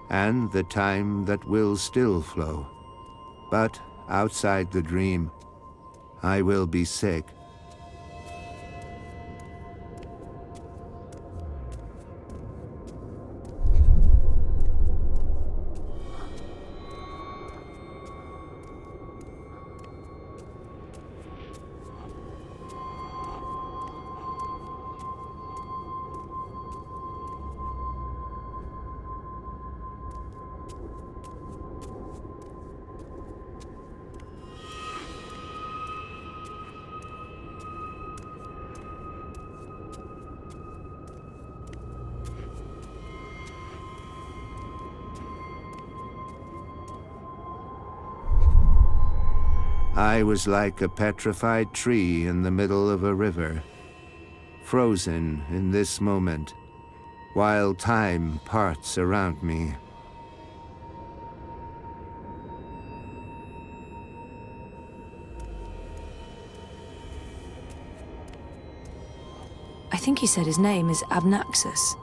and the time that will still flow. But outside the dream, I will be sick. I was like a petrified tree in the middle of a river, frozen in this moment, while time parts around me. I think he said his name is Abnaxus.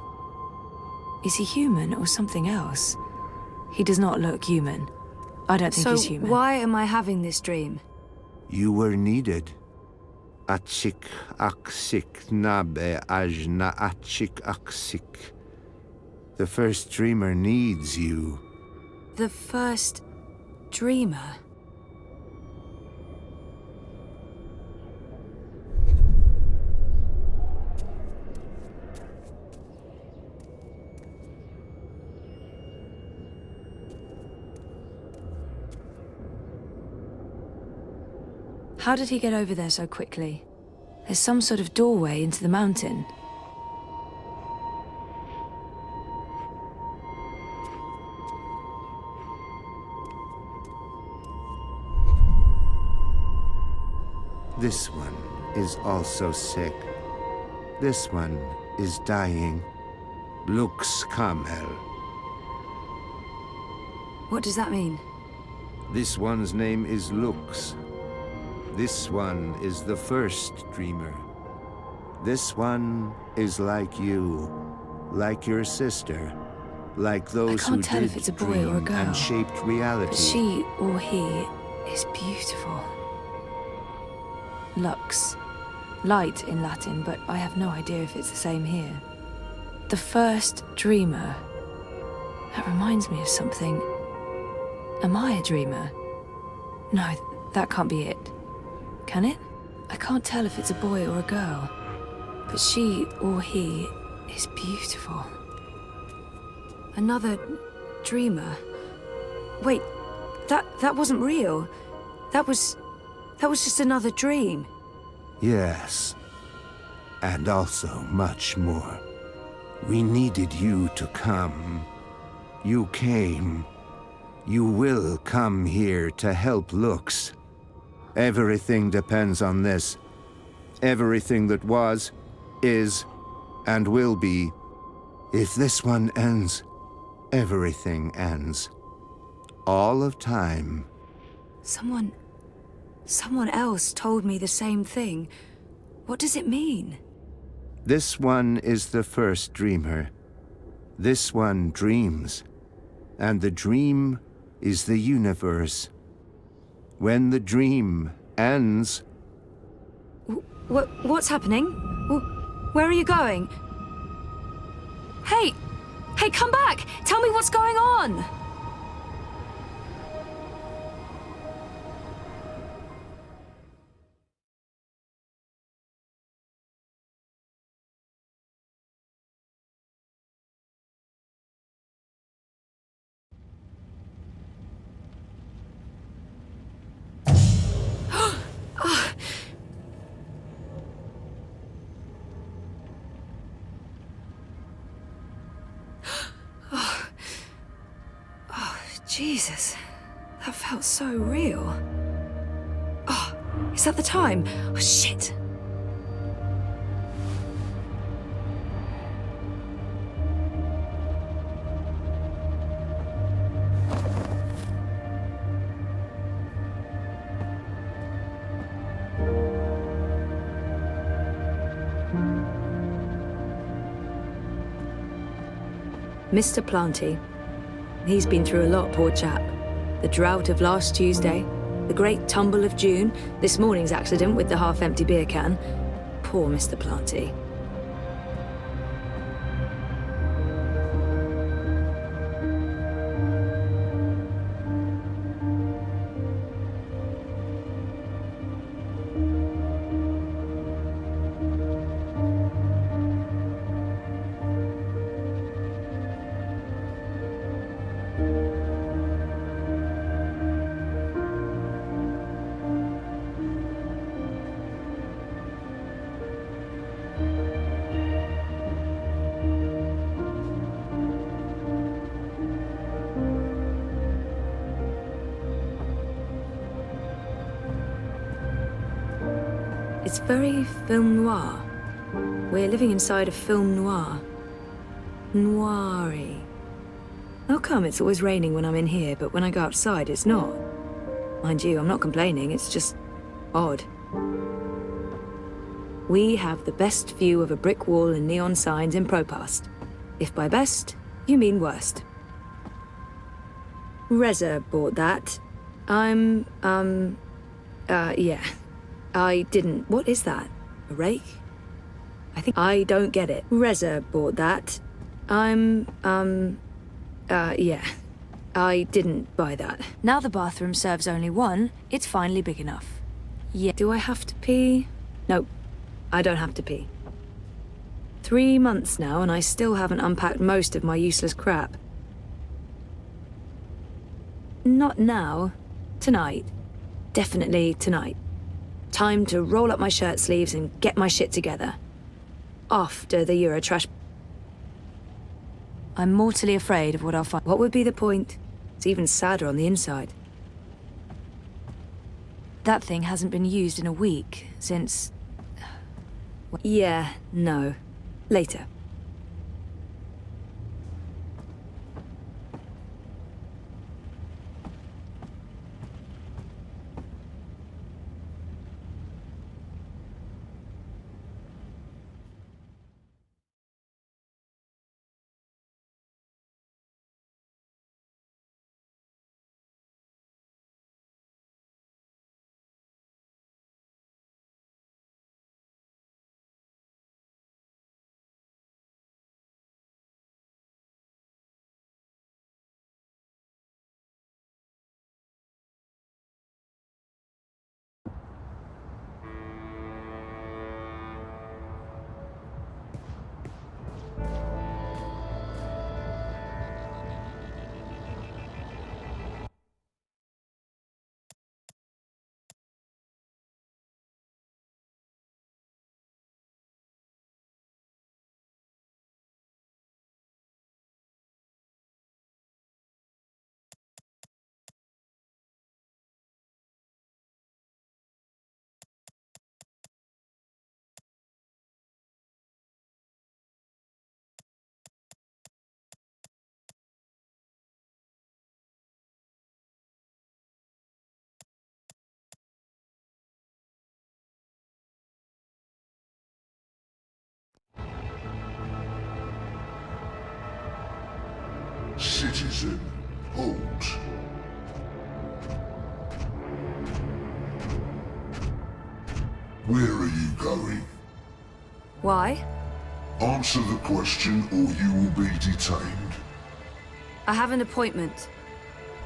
Is he human or something else? He does not look human. I don't think he's human. So why am I having this dream? You were needed. Achik aksik nabe ajna achik aksik. The first dreamer needs you. The first dreamer? How did he get over there so quickly? There's some sort of doorway into the mountain. This one is also sick. This one is dying. Lux Kamel. What does that mean? This one's name is Lux. This one is the first dreamer. This one is like you, like your sister, like those who tell did if it's a boy dream or a girl, and shaped reality. but she or he is beautiful. Lux. Light in Latin, but I have no idea if it's the same here. The first dreamer. That reminds me of something. Am I a dreamer? No, that can't be it. Can it? I can't tell if it's a boy or a girl, but she or he is beautiful. Another dreamer. Wait, that wasn't real. That was just another dream. Yes, and also much more. We needed you to come. You came. You will come here to help Lux. Everything depends on this. Everything that was, is, and will be. If this one ends, everything ends. All of time. Someone else told me the same thing. What does it mean? This one is the first dreamer. This one dreams. And the dream is the universe. When the dream ends... What's happening? Where are you going? Hey! Hey, come back! Tell me what's going on! Jesus, that felt so real. Oh, Is that the time? Oh, shit. Mr. Planty. He's been through a lot, poor chap. The drought of last Tuesday, the great tumble of June, this morning's accident with the half-empty beer can. Poor Mr. Planty. It's very film noir. We're living inside a film noir. Noiry. How come it's always raining when I'm in here, but when I go outside, it's not? Mind you, I'm not complaining, it's just odd. We have the best view of a brick wall and neon signs in Propast. If by best, you mean worst. Reza bought that. Yeah. I didn't. What is that? A rake? I think I don't get it. Reza bought that. Yeah. I didn't buy that. Now the bathroom serves only one, it's finally big enough. Yeah. Do I have to pee? No, I don't have to pee. 3 months now and I still haven't unpacked most of my useless crap. Not now. Tonight. Definitely tonight. Time to roll up my shirt sleeves and get my shit together. After the Eurotrash. I'm mortally afraid of what I'll find. What would be the point? It's even sadder on the inside. That thing hasn't been used in a week since... Yeah, no. Later. Citizen, hold. Where are you going? Why? Answer the question or you will be detained. I have an appointment.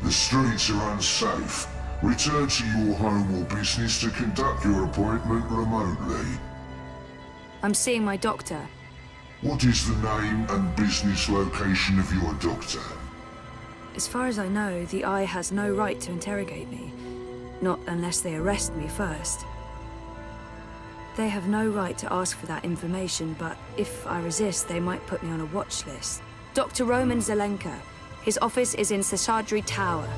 The streets are unsafe. Return to your home or business to conduct your appointment remotely. I'm seeing my doctor. What is the name and business location of your doctor? As far as I know, the Eye has no right to interrogate me. Not unless they arrest me first. They have no right to ask for that information, but if I resist, they might put me on a watch list. Dr. Roman Zelenka. His office is in Seshadri Tower.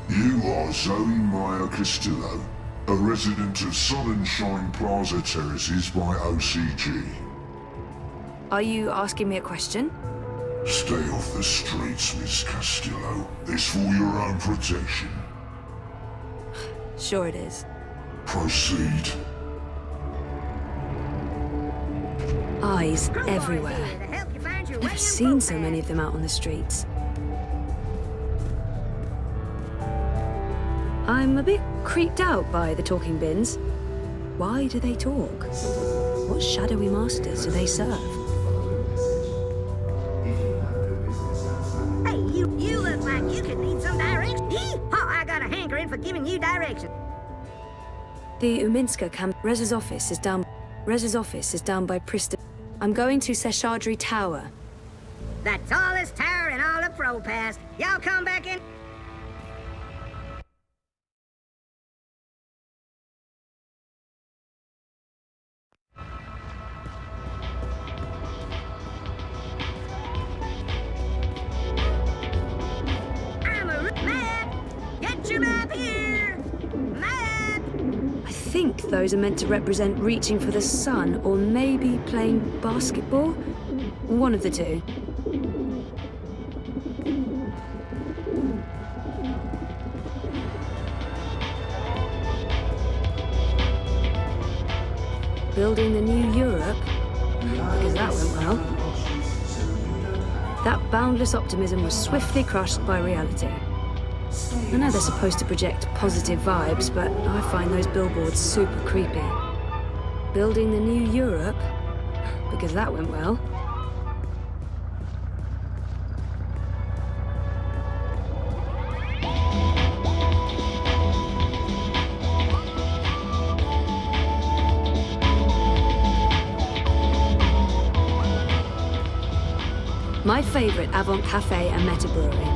You are Zoe Meyer Castillo, a resident of Sunshine Plaza Terraces by OCG. Are you asking me a question? Stay off the streets, Miss Castillo. It's for your own protection. Sure it is. Proceed. Eyes everywhere. Never seen so many of them out on the streets. I'm a bit creeped out by the talking bins. Why do they talk? What shadowy masters do they serve? Hey, you look like you could need some direction. I got a hankering for giving you direction. The Uminska camp. Rez's office is down. Rez's office is down by Priston. I'm going to Seshadri Tower. The tallest tower in all of Pro-Pass. Y'all come back in. I'm a map. Get your map here. Map. I think those are meant to represent reaching for the sun, or maybe playing basketball. One of the two. Building the new Europe? Because that went well. That boundless optimism was swiftly crushed by reality. I know they're supposed to project positive vibes, but I find those billboards super creepy. Building the new Europe? Because that went well. My favourite Avant Cafe and Meta Brewery.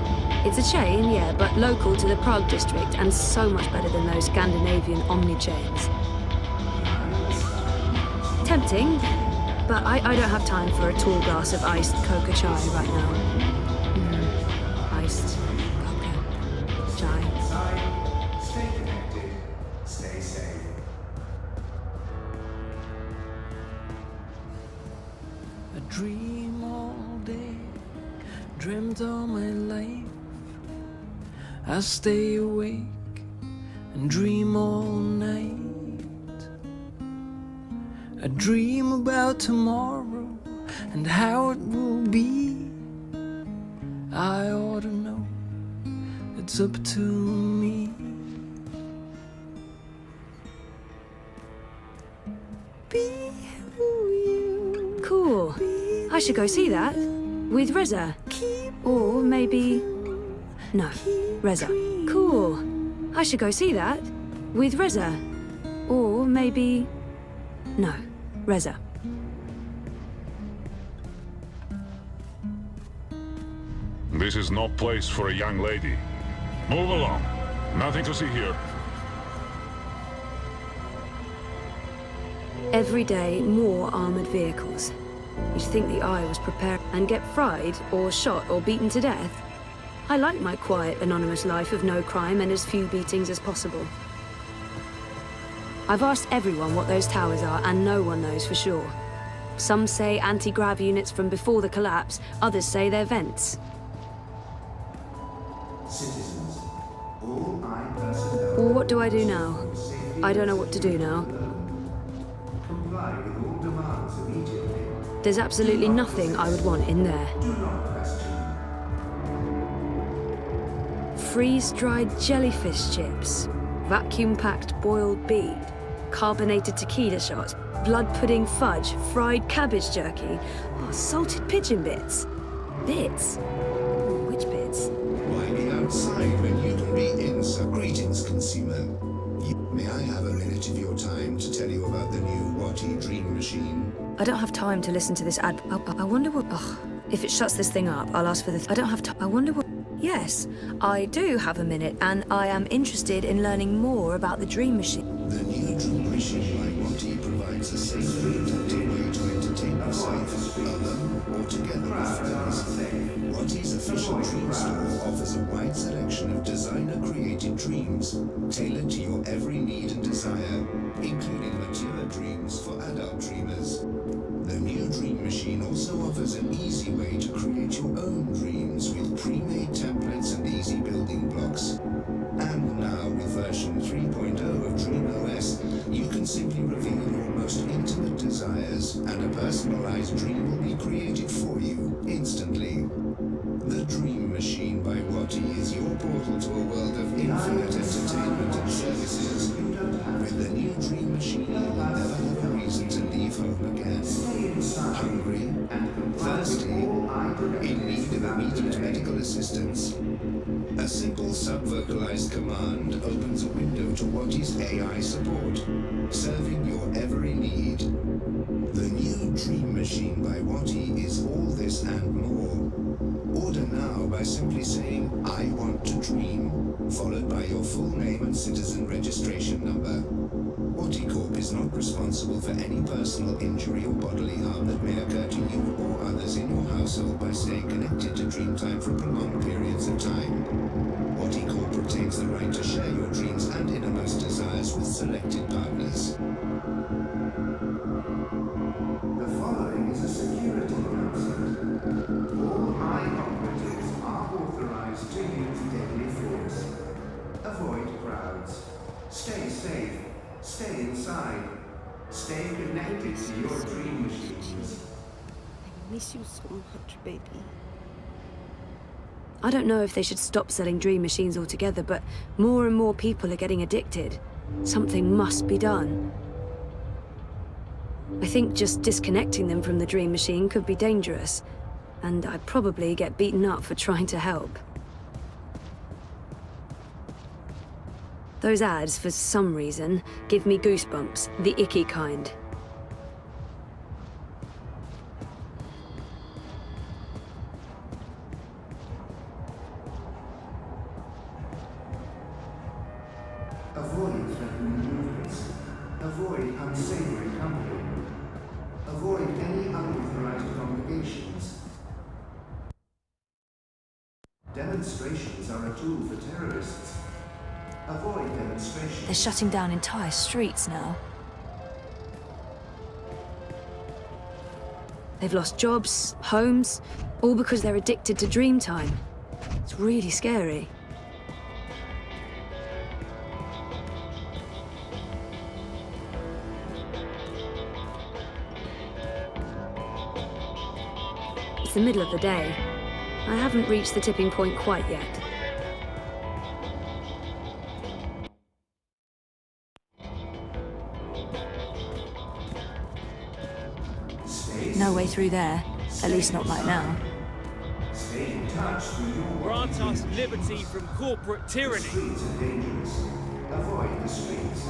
It's a chain, yeah, but local to the Prague district and so much better than those Scandinavian omni-chains. Tempting, but I don't have time for a tall glass of iced coca chai right now. Iced coca chai. Stay connected. Stay safe. I dream all day, dreamt all my life. I stay awake and dream all night. I dream about tomorrow and how it will be. I ought to know, it's up to me. Be who you Cool. I should go see that. With Reza. Or maybe... No, Reza. Cool. I should go see that. With Reza. Or maybe... No, Reza. This is no place for a young lady. Move along. Nothing to see here. Every day, more armoured vehicles. You'd think the Eye was prepared and get fried, or shot, or beaten to death. I like my quiet, anonymous life of no crime and as few beatings as possible. I've asked everyone what those towers are, and no one knows for sure. Some say anti-grav units from before the collapse, others say they're vents. Citizens, all Eye personnel... Well, what do I do now? I don't know what to do now. Comply with all demands immediately. There's absolutely nothing I would want in there. Do not question. Freeze-dried jellyfish chips, vacuum-packed boiled beet, carbonated tequila shots, blood pudding fudge, fried cabbage jerky, salted pigeon bits. Bits? Which bits? Why be outside when you can be inside? Greetings, consumer. May I have a minute of your time to tell you about the new Wati Dream Machine? I don't have time to listen to this ad. I wonder what... Ugh. If it shuts this thing up, I'll ask for the... I don't have time. I wonder what... Yes, I do have a minute, and I am interested in learning more about the Dream Machine. The new Dream Machine by Wati provides a safe and protected way to entertain yourself, alone or together with friends. Wati's a Official Dream Store offers a wide selection of designer-created dreams, tailored to your every need and desire, including mature dreams for adult dreamers. The new Dream Machine also offers an easy way to create your own dreams with pre-made templates and easy building blocks. And now, with version 3.0 of DreamOS, you can simply reveal your most intimate desires, and a personalized dream will be created for you instantly. The Dream Machine by Watty is your portal to a world of infinite entertainment and services. With the new Dream Machine, you'll never have a reason to leave home again. Hungry, thirsty, in need of immediate medical assistance. A simple sub-vocalized command opens a window to Watty's AI support, serving your every need. The new Dream Machine by Watty is all this and more. Order now by simply saying, "I want to dream," followed by your full name and citizen registration number. Watty Corp is not responsible for any personal injury or bodily harm that may occur to you or others in your household by staying connected to Dreamtime for prolonged periods of time. Watty Corp retains the right to share your dreams and innermost desires with selected partners. The following is a security announcement. All mine operatives are authorized to use deadly force. Avoid crowds. Stay safe. Stay inside. Stay connected to your dream machines. I miss you so much, baby. I don't know if they should stop selling dream machines altogether, but more and more people are getting addicted. Something must be done. I think just disconnecting them from the dream machine could be dangerous, and I'd probably get beaten up for trying to help. Those ads, for some reason, give me goosebumps, the icky kind. Avoid threatening movements. Avoid unsavory company. Avoid any unauthorized congregations. Demonstrations are a tool for terrorists. Avoid demonstrations. They're shutting down entire streets now. They've lost jobs, homes, all because they're addicted to Dreamtime. It's really scary. It's the middle of the day. I haven't reached the tipping point quite yet. No way through there. At least not right now. Stay in touch through your Grant us liberty from corporate tyranny. The streets are dangerous. Avoid the streets.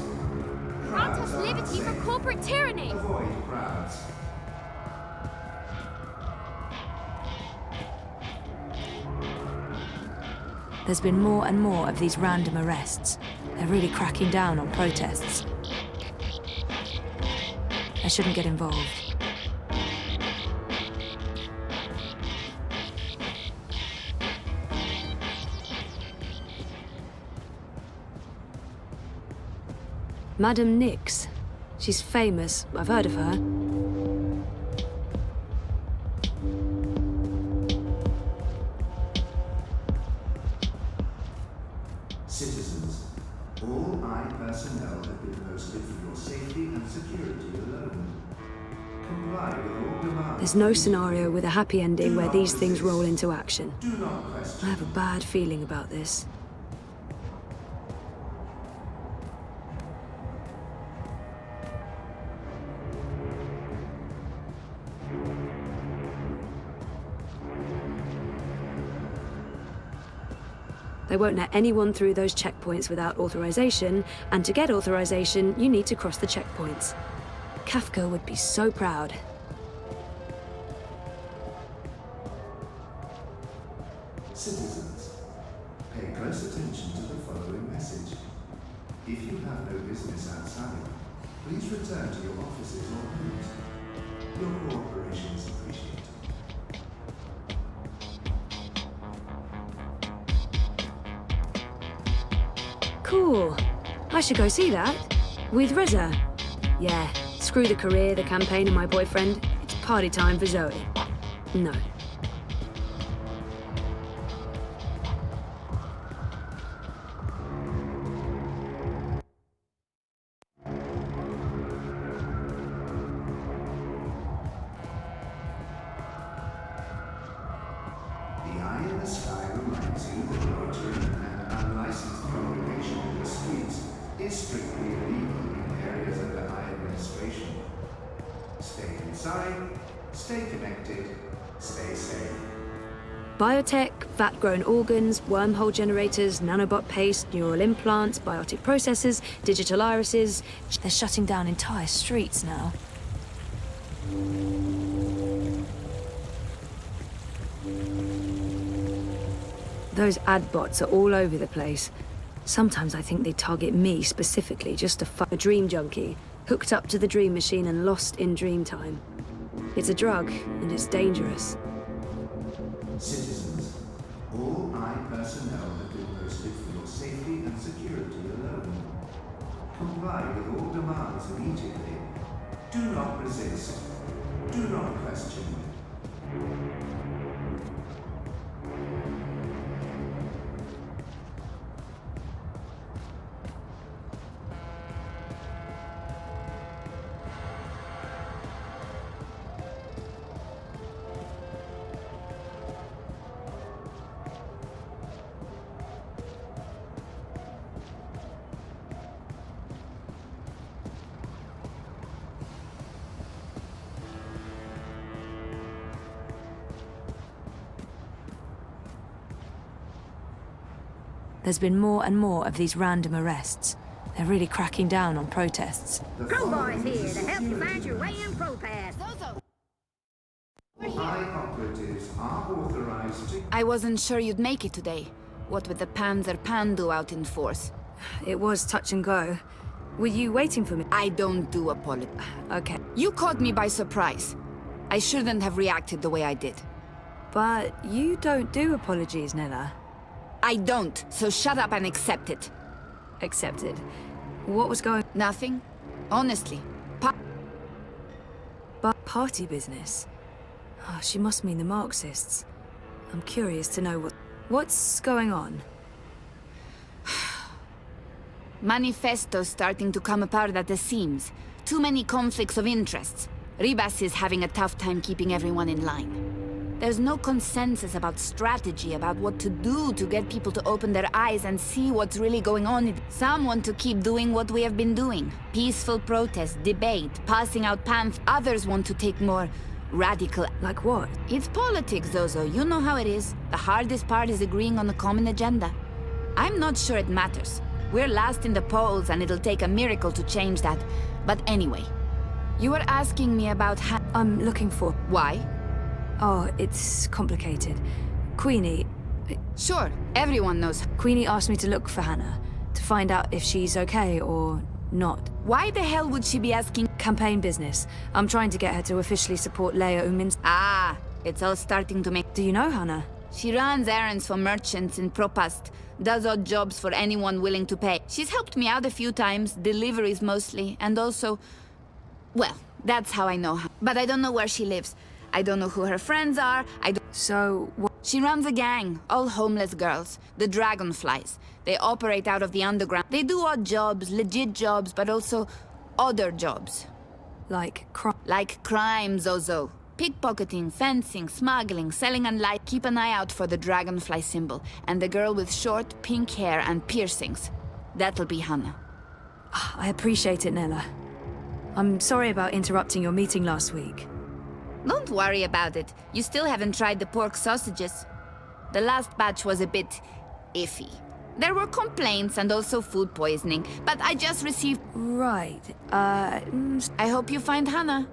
Grant us liberty from corporate tyranny. Avoid crowds. There's been more and more of these random arrests. They're really cracking down on protests. I shouldn't get involved. Madame Nix. She's famous. I've heard of her. Citizens, all I personnel have been posted for your safety and security alone. Comply with all demands. There's no scenario with a happy ending where these things roll into action. Do not question. I have a bad feeling about this. They won't let anyone through those checkpoints without authorization, and to get authorization, you need to cross the checkpoints. Kafka would be so proud. Citizens, pay close attention to the following message. If you have no business outside, please return to your offices or homes. Your cooperation is appreciated. Cool. I should go see that. With Reza. Yeah, screw the career, the campaign, and my boyfriend. It's party time for Zoe. No. The eye in the sky reminds you that loitering and unlicensed congregation in the streets is strictly illegal in areas under high administration. Stay inside, stay connected, stay safe. Biotech, vat-grown organs, wormhole generators, nanobot paste, neural implants, biotic processors, digital irises. They're shutting down entire streets now. Those ad bots are all over the place. Sometimes I think they target me specifically just to fuck a dream junkie, hooked up to the dream machine and lost in dream time. It's a drug, and it's dangerous. Citizens, all eye personnel have been posted for your safety and security alone. Comply with all demands immediately. Do not resist. Do not question. There's been more and more of these random arrests. They're really cracking down on protests. Crowboy's here to help you find your way in ProPass. Eye operatives are authorized to... I wasn't sure you'd make it today. What with the Panzer Pandu out in force? It was touch and go. Were you waiting for me? I don't do apologies. Okay. You caught me by surprise. I shouldn't have reacted the way I did. But you don't do apologies, Nella. I don't, so shut up and accept it. Accepted. What was going... Nothing. Honestly. But party business? Oh, she must mean the Marxists. I'm curious to know what's going on. Manifesto's starting to come apart at the seams. Too many conflicts of interests. Ribas is having a tough time keeping everyone in line. There's no consensus about strategy, about what to do to get people to open their eyes and see what's really going on. Some want to keep doing what we have been doing. Peaceful protest, debate, passing out pamphlets. Others want to take more radical... Like what? It's politics, Zozo. You know how it is. The hardest part is agreeing on a common agenda. I'm not sure it matters. We're last in the polls and it'll take a miracle to change that. But anyway, you were asking me about I'm looking for... Why? Oh, it's complicated. Queenie... Sure, everyone knows. Queenie asked me to look for Hannah, to find out if she's okay or not. Why the hell would she be asking? Campaign business. I'm trying to get her to officially support Leia Umin's... Ah, it's all starting to make... Do you know Hannah? She runs errands for merchants in Propast, does odd jobs for anyone willing to pay. She's helped me out a few times, deliveries mostly, and also... Well, that's how I know her. But I don't know where she lives. I don't know who her friends are, So, what? She runs a gang, all homeless girls, the Dragonflies. They operate out of the underground. They do odd jobs, legit jobs, but also other jobs. Like crime? Like crime, Zozo. Pickpocketing, fencing, smuggling, selling and light. Keep an eye out for the Dragonfly symbol, and the girl with short, pink hair and piercings. That'll be Hannah. I appreciate it, Nella. I'm sorry about interrupting your meeting last week. Don't worry about it. You still haven't tried the pork sausages. The last batch was a bit iffy. There were complaints and also food poisoning, but I just received... Right, I hope you find Hannah.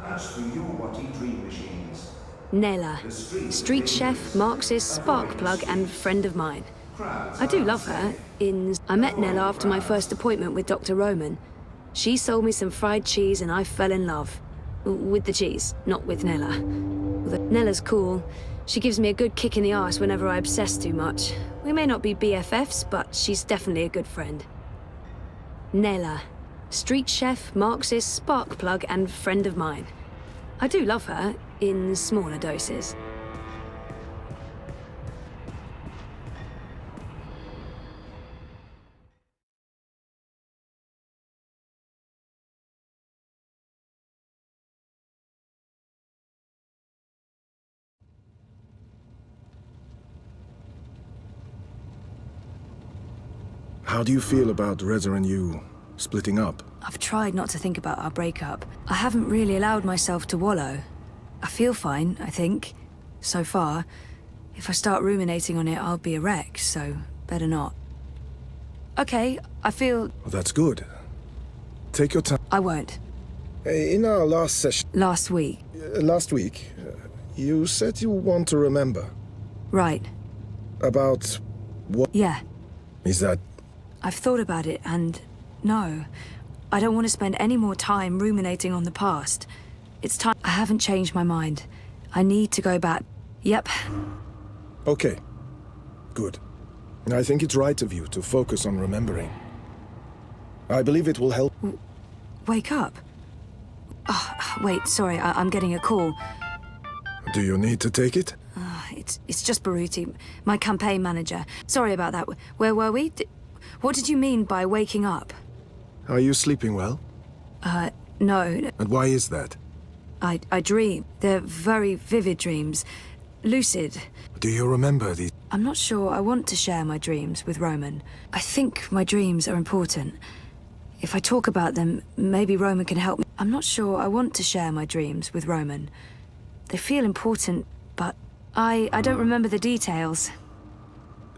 Search for your Watty dream machines. Nella. Street chef, Marxist, spark plug, and friend of mine. I do love her. I met Nella after my first appointment with Dr. Roman. She sold me some fried cheese and I fell in love. With the cheese, not with Nella. Nella's cool. She gives me a good kick in the arse whenever I obsess too much. We may not be BFFs, but she's definitely a good friend. Nella. Street chef, Marxist, spark plug, and friend of mine. I do love her, in smaller doses. How do you feel about Reza and you splitting up? I've tried not to think about our breakup. I haven't really allowed myself to wallow. I feel fine, I think, so far. If I start ruminating on it, I'll be a wreck, so better not. Okay, I feel... Well, that's good. Take your time. I won't. In our last session... Last week. Last week, you said you want to remember. Right. About what? Yeah. Is that... I've thought about it, and no. I don't want to spend any more time ruminating on the past. It's time. I haven't changed my mind. I need to go back. Yep. Okay. Good. I think it's right of you to focus on remembering. I believe it will help. Wake up. Oh, wait, sorry, I'm getting a call. Do you need to take it? It's just Baruti, my campaign manager. Sorry about that. Where were we? What did you mean by waking up? Are you sleeping well? No. And why is that? I dream. They're very vivid dreams. Lucid. Do you remember these? I'm not sure I want to share my dreams with Roman. I think my dreams are important. If I talk about them, maybe Roman can help me. I'm not sure I want to share my dreams with Roman. They feel important, but I don't remember the details.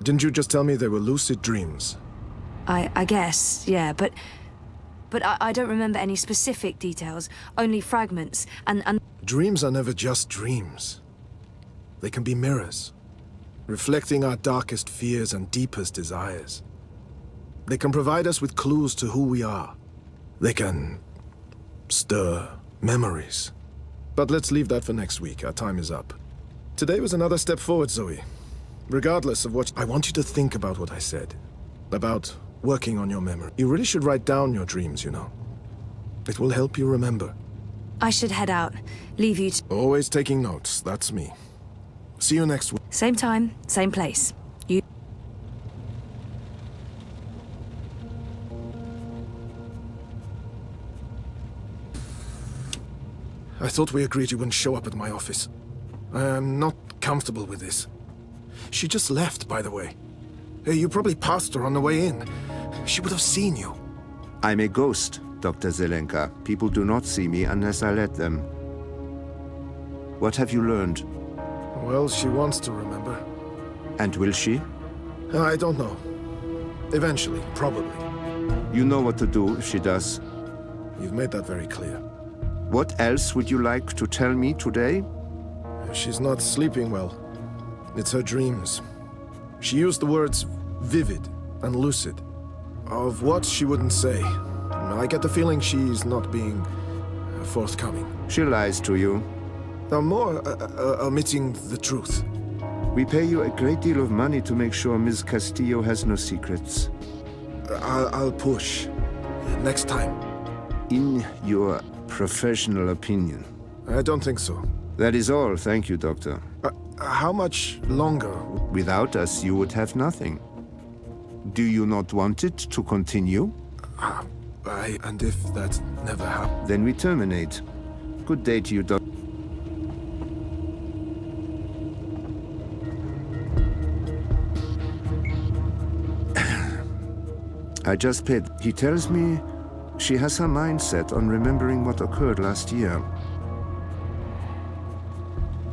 Didn't you just tell me they were lucid dreams? I guess, yeah, but I don't remember any specific details, only fragments, and... Dreams are never just dreams. They can be mirrors, reflecting our darkest fears and deepest desires. They can provide us with clues to who we are. They can stir memories. But let's leave that for next week. Our time is up. Today was another step forward, Zoe. Regardless of what... I want you to think about what I said. About working on your memory. You really should write down your dreams, you know. It will help you remember. I should head out. Leave you to... Always taking notes. That's me. See you next week. Same time, same place. You... I thought we agreed you wouldn't show up at my office. I am not comfortable with this. She just left, by the way. You probably passed her on the way in. She would have seen you. I'm a ghost, Dr. Zelenka. People do not see me unless I let them. What have you learned? Well, she wants to remember. And will she? I don't know. Eventually, probably. You know what to do if she does. You've made that very clear. What else would you like to tell me today? She's not sleeping well. It's her dreams. She used the words vivid and lucid. Of what she wouldn't say. I get the feeling she's not being forthcoming. She lies to you. Or more, omitting the truth. We pay you a great deal of money to make sure Ms. Castillo has no secrets. I'll push. Next time. In your professional opinion? I don't think so. That is all. Thank you, Doctor. How much longer? Without us, you would have nothing. Do you not want it to continue? And if that never happens? Then we terminate. Good day to you, Doctor. I just paid. He tells me she has her mind set on remembering what occurred last year.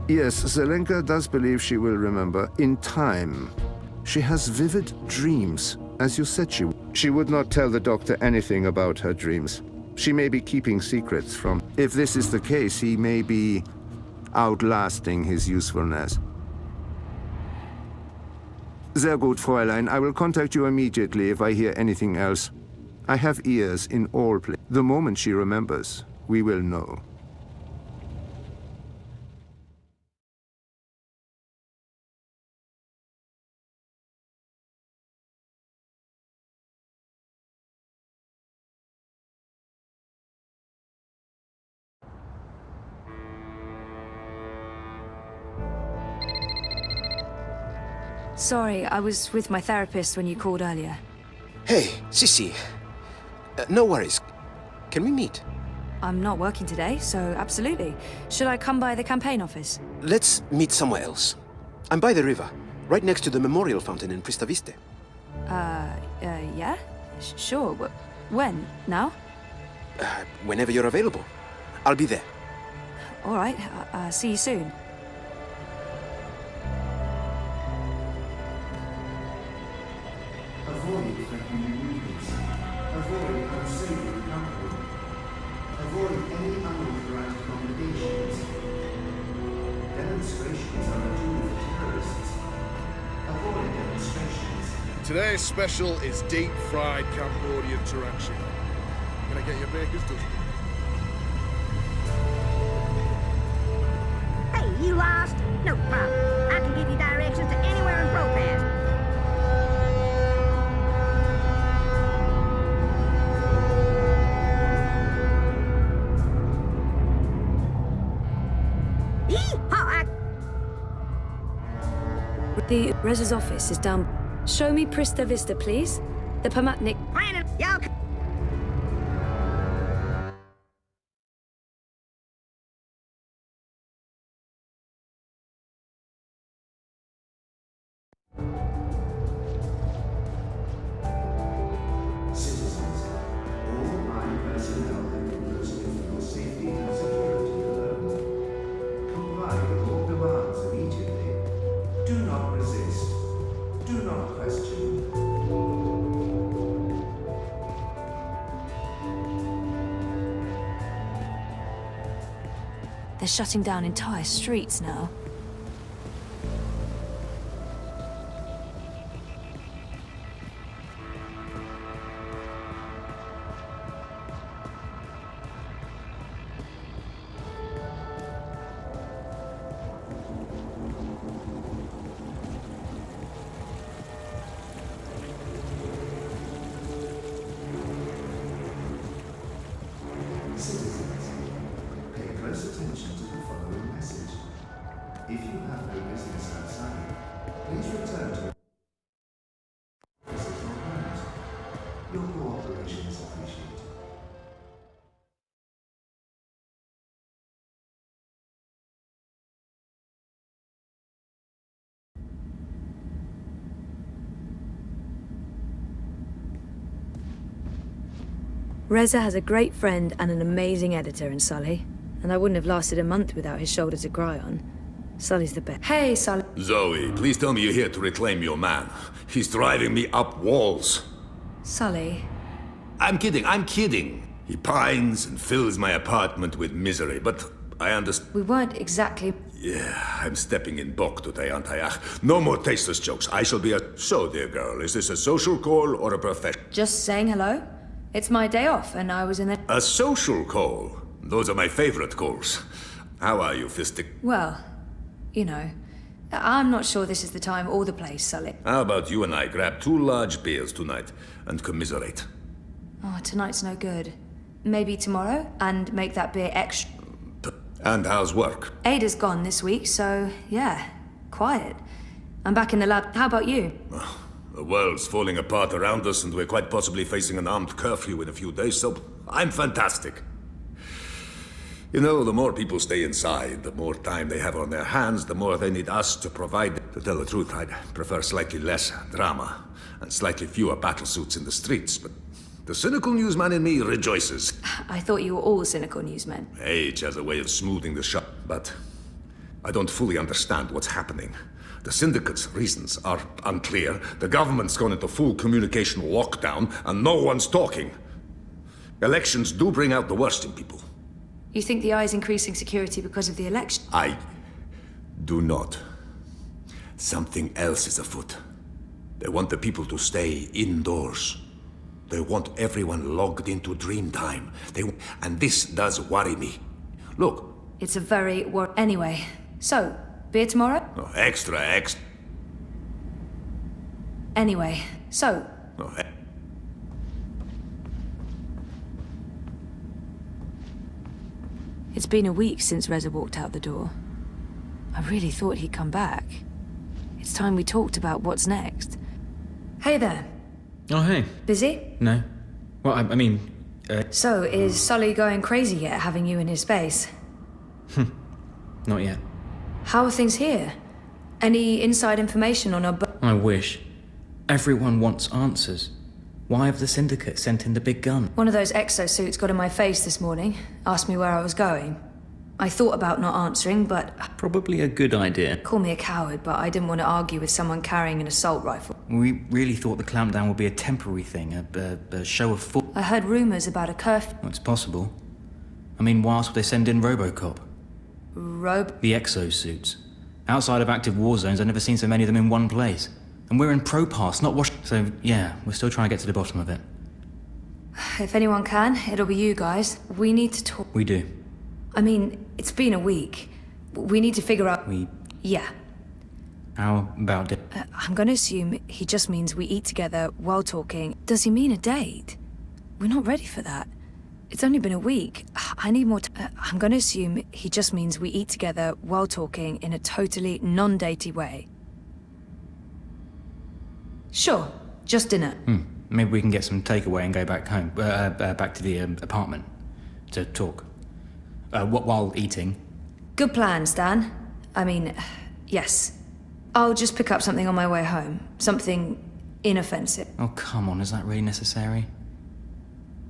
Yes, Zelenka does believe she will remember in time. She has vivid dreams, as you said she would. She would not tell the doctor anything about her dreams. She may be keeping secrets from... If this is the case, he may be outlasting his usefulness. Sehr gut, Fräulein. I will contact you immediately if I hear anything else. I have ears in all places. The moment she remembers, we will know. Sorry, I was with my therapist when you called earlier. Hey, Sissy. No worries. Can we meet? I'm not working today, so absolutely. Should I come by the campaign office? Let's meet somewhere else. I'm by the river, right next to the memorial fountain in Pristaviste. Yeah? Sure. When? Now? Whenever you're available. I'll be there. All right. See you soon. Avoid threatening movements. Avoid unsavory company. Avoid any unauthorized accommodations. Demonstrations are a tool for terrorists. Avoid demonstrations. Today's special is deep-fried Cambodian tarantula. Can I get your baker's dozen? Hey, you lost? No problem. I can give you directions to anywhere in Propass. The Rez's office is down. Show me Prista Vista, please. The Pamatnik. Brandon, y'all. Citizens, all mine personnel and university for your safety and security alone. Comply with all demands immediately. Do not resist. Do not question. They're shutting down entire streets now. Citizens, pay close attention to the following message. If you have no business outside, please return to this is your home. Your cooperation is appreciated. Reza has a great friend and an amazing editor in Sully, and I wouldn't have lasted a month without his shoulder to cry on. Sully's the best. Hey, Sully. Zoe, please tell me you're here to reclaim your man. He's driving me up walls. Sully. I'm kidding. He pines and fills my apartment with misery, but I understand. We weren't exactly... Yeah, I'm stepping in bok today, aren't I? No more tasteless jokes. I shall be a... So, dear girl, is this a social call or a professional? Just saying hello. It's my day off, and I was in the... A social call? Those are my favorite calls. How are you, Fistic? Well, you know, I'm not sure this is the time or the place, Sully. How about you and I grab 2 large beers tonight and commiserate? Oh, tonight's no good. Maybe tomorrow, and make that beer extra... And how's work? Ada's gone this week, so, yeah, quiet. I'm back in the lab. How about you? The world's falling apart around us, and we're quite possibly facing an armed curfew in a few days, so I'm fantastic. You know, the more people stay inside, the more time they have on their hands, the more they need us to provide. To tell the truth, I'd prefer slightly less drama and slightly fewer battlesuits in the streets, but the cynical newsman in me rejoices. I thought you were all cynical newsmen. Age has a way of smoothing the shot, but I don't fully understand what's happening. The syndicate's reasons are unclear. The government's gone into full communication lockdown, and no one's talking. Elections do bring out the worst in people. You think the eye's increasing security because of the election? I do not. Something else is afoot. They want the people to stay indoors. They want everyone logged into Dreamtime. And this does worry me. Look. It's a very Anyway, so, beer tomorrow? Oh, extra. Anyway, so... Oh, It's been a week since Reza walked out the door. I really thought he'd come back. It's time we talked about what's next. Hey there. Oh, hey. Busy? No. Well, I mean... So, is Sully going crazy yet, having you in his space? Not yet. How are things here? Any inside information on our... I wish. Everyone wants answers. Why have the Syndicate sent in the big gun? One of those exosuits got in my face this morning, asked me where I was going. I thought about not answering, but... Probably a good idea. Call me a coward, but I didn't want to argue with someone carrying an assault rifle. We really thought the clampdown would be a temporary thing, a show of force. I heard rumours about a curfew. Well, it's possible. I mean, why else would they send in Robocop? The exosuits. Outside of active war zones, I've never seen so many of them in one place. And we're in Propass, not Washington. So, yeah, we're still trying to get to the bottom of it. If anyone can, it'll be you guys. We need to talk. We do. I mean, it's been a week. We need to figure out... Yeah. How about it? I'm gonna assume he just means we eat together while talking. Does he mean a date? We're not ready for that. It's only been a week. I need more I'm gonna assume he just means we eat together while talking in a totally non-datey way. Sure, just dinner. Maybe we can get some takeaway and go back home. Back to the apartment. To talk. While eating. Good plan, Stan. I mean, yes. I'll just pick up something on my way home. Something inoffensive. Oh, come on, is that really necessary?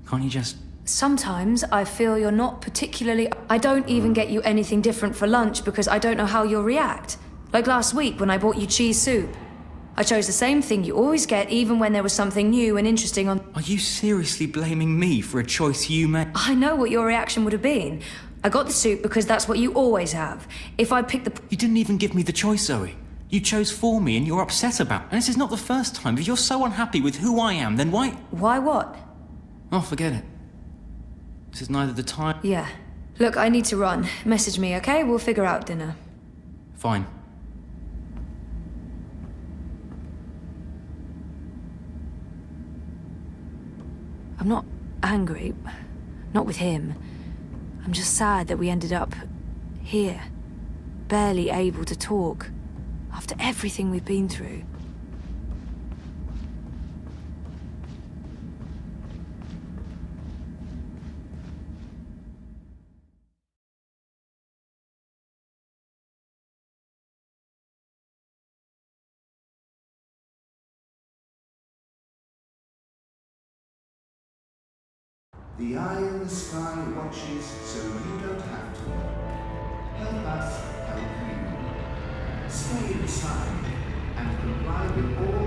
Can't you just... Sometimes I feel you're not particularly... I don't even get you anything different for lunch because I don't know how you'll react. Like last week when I bought you cheese soup. I chose the same thing you always get even when there was something new and interesting on... Are you seriously blaming me for a choice you made? I know what your reaction would have been. I got the soup because that's what you always have. If I picked the... You didn't even give me the choice, Zoe. You chose for me and you're upset about it. And this is not the first time. If you're so unhappy with who I am, then why... Why what? Oh, forget it. This is neither the time... Yeah. Look, I need to run. Message me, okay? We'll figure out dinner. Fine. I'm not angry. Not with him. I'm just sad that we ended up here. Barely able to talk. After everything we've been through. The eye in the sky watches so you don't have to. Help us help you. Stay inside and comply with all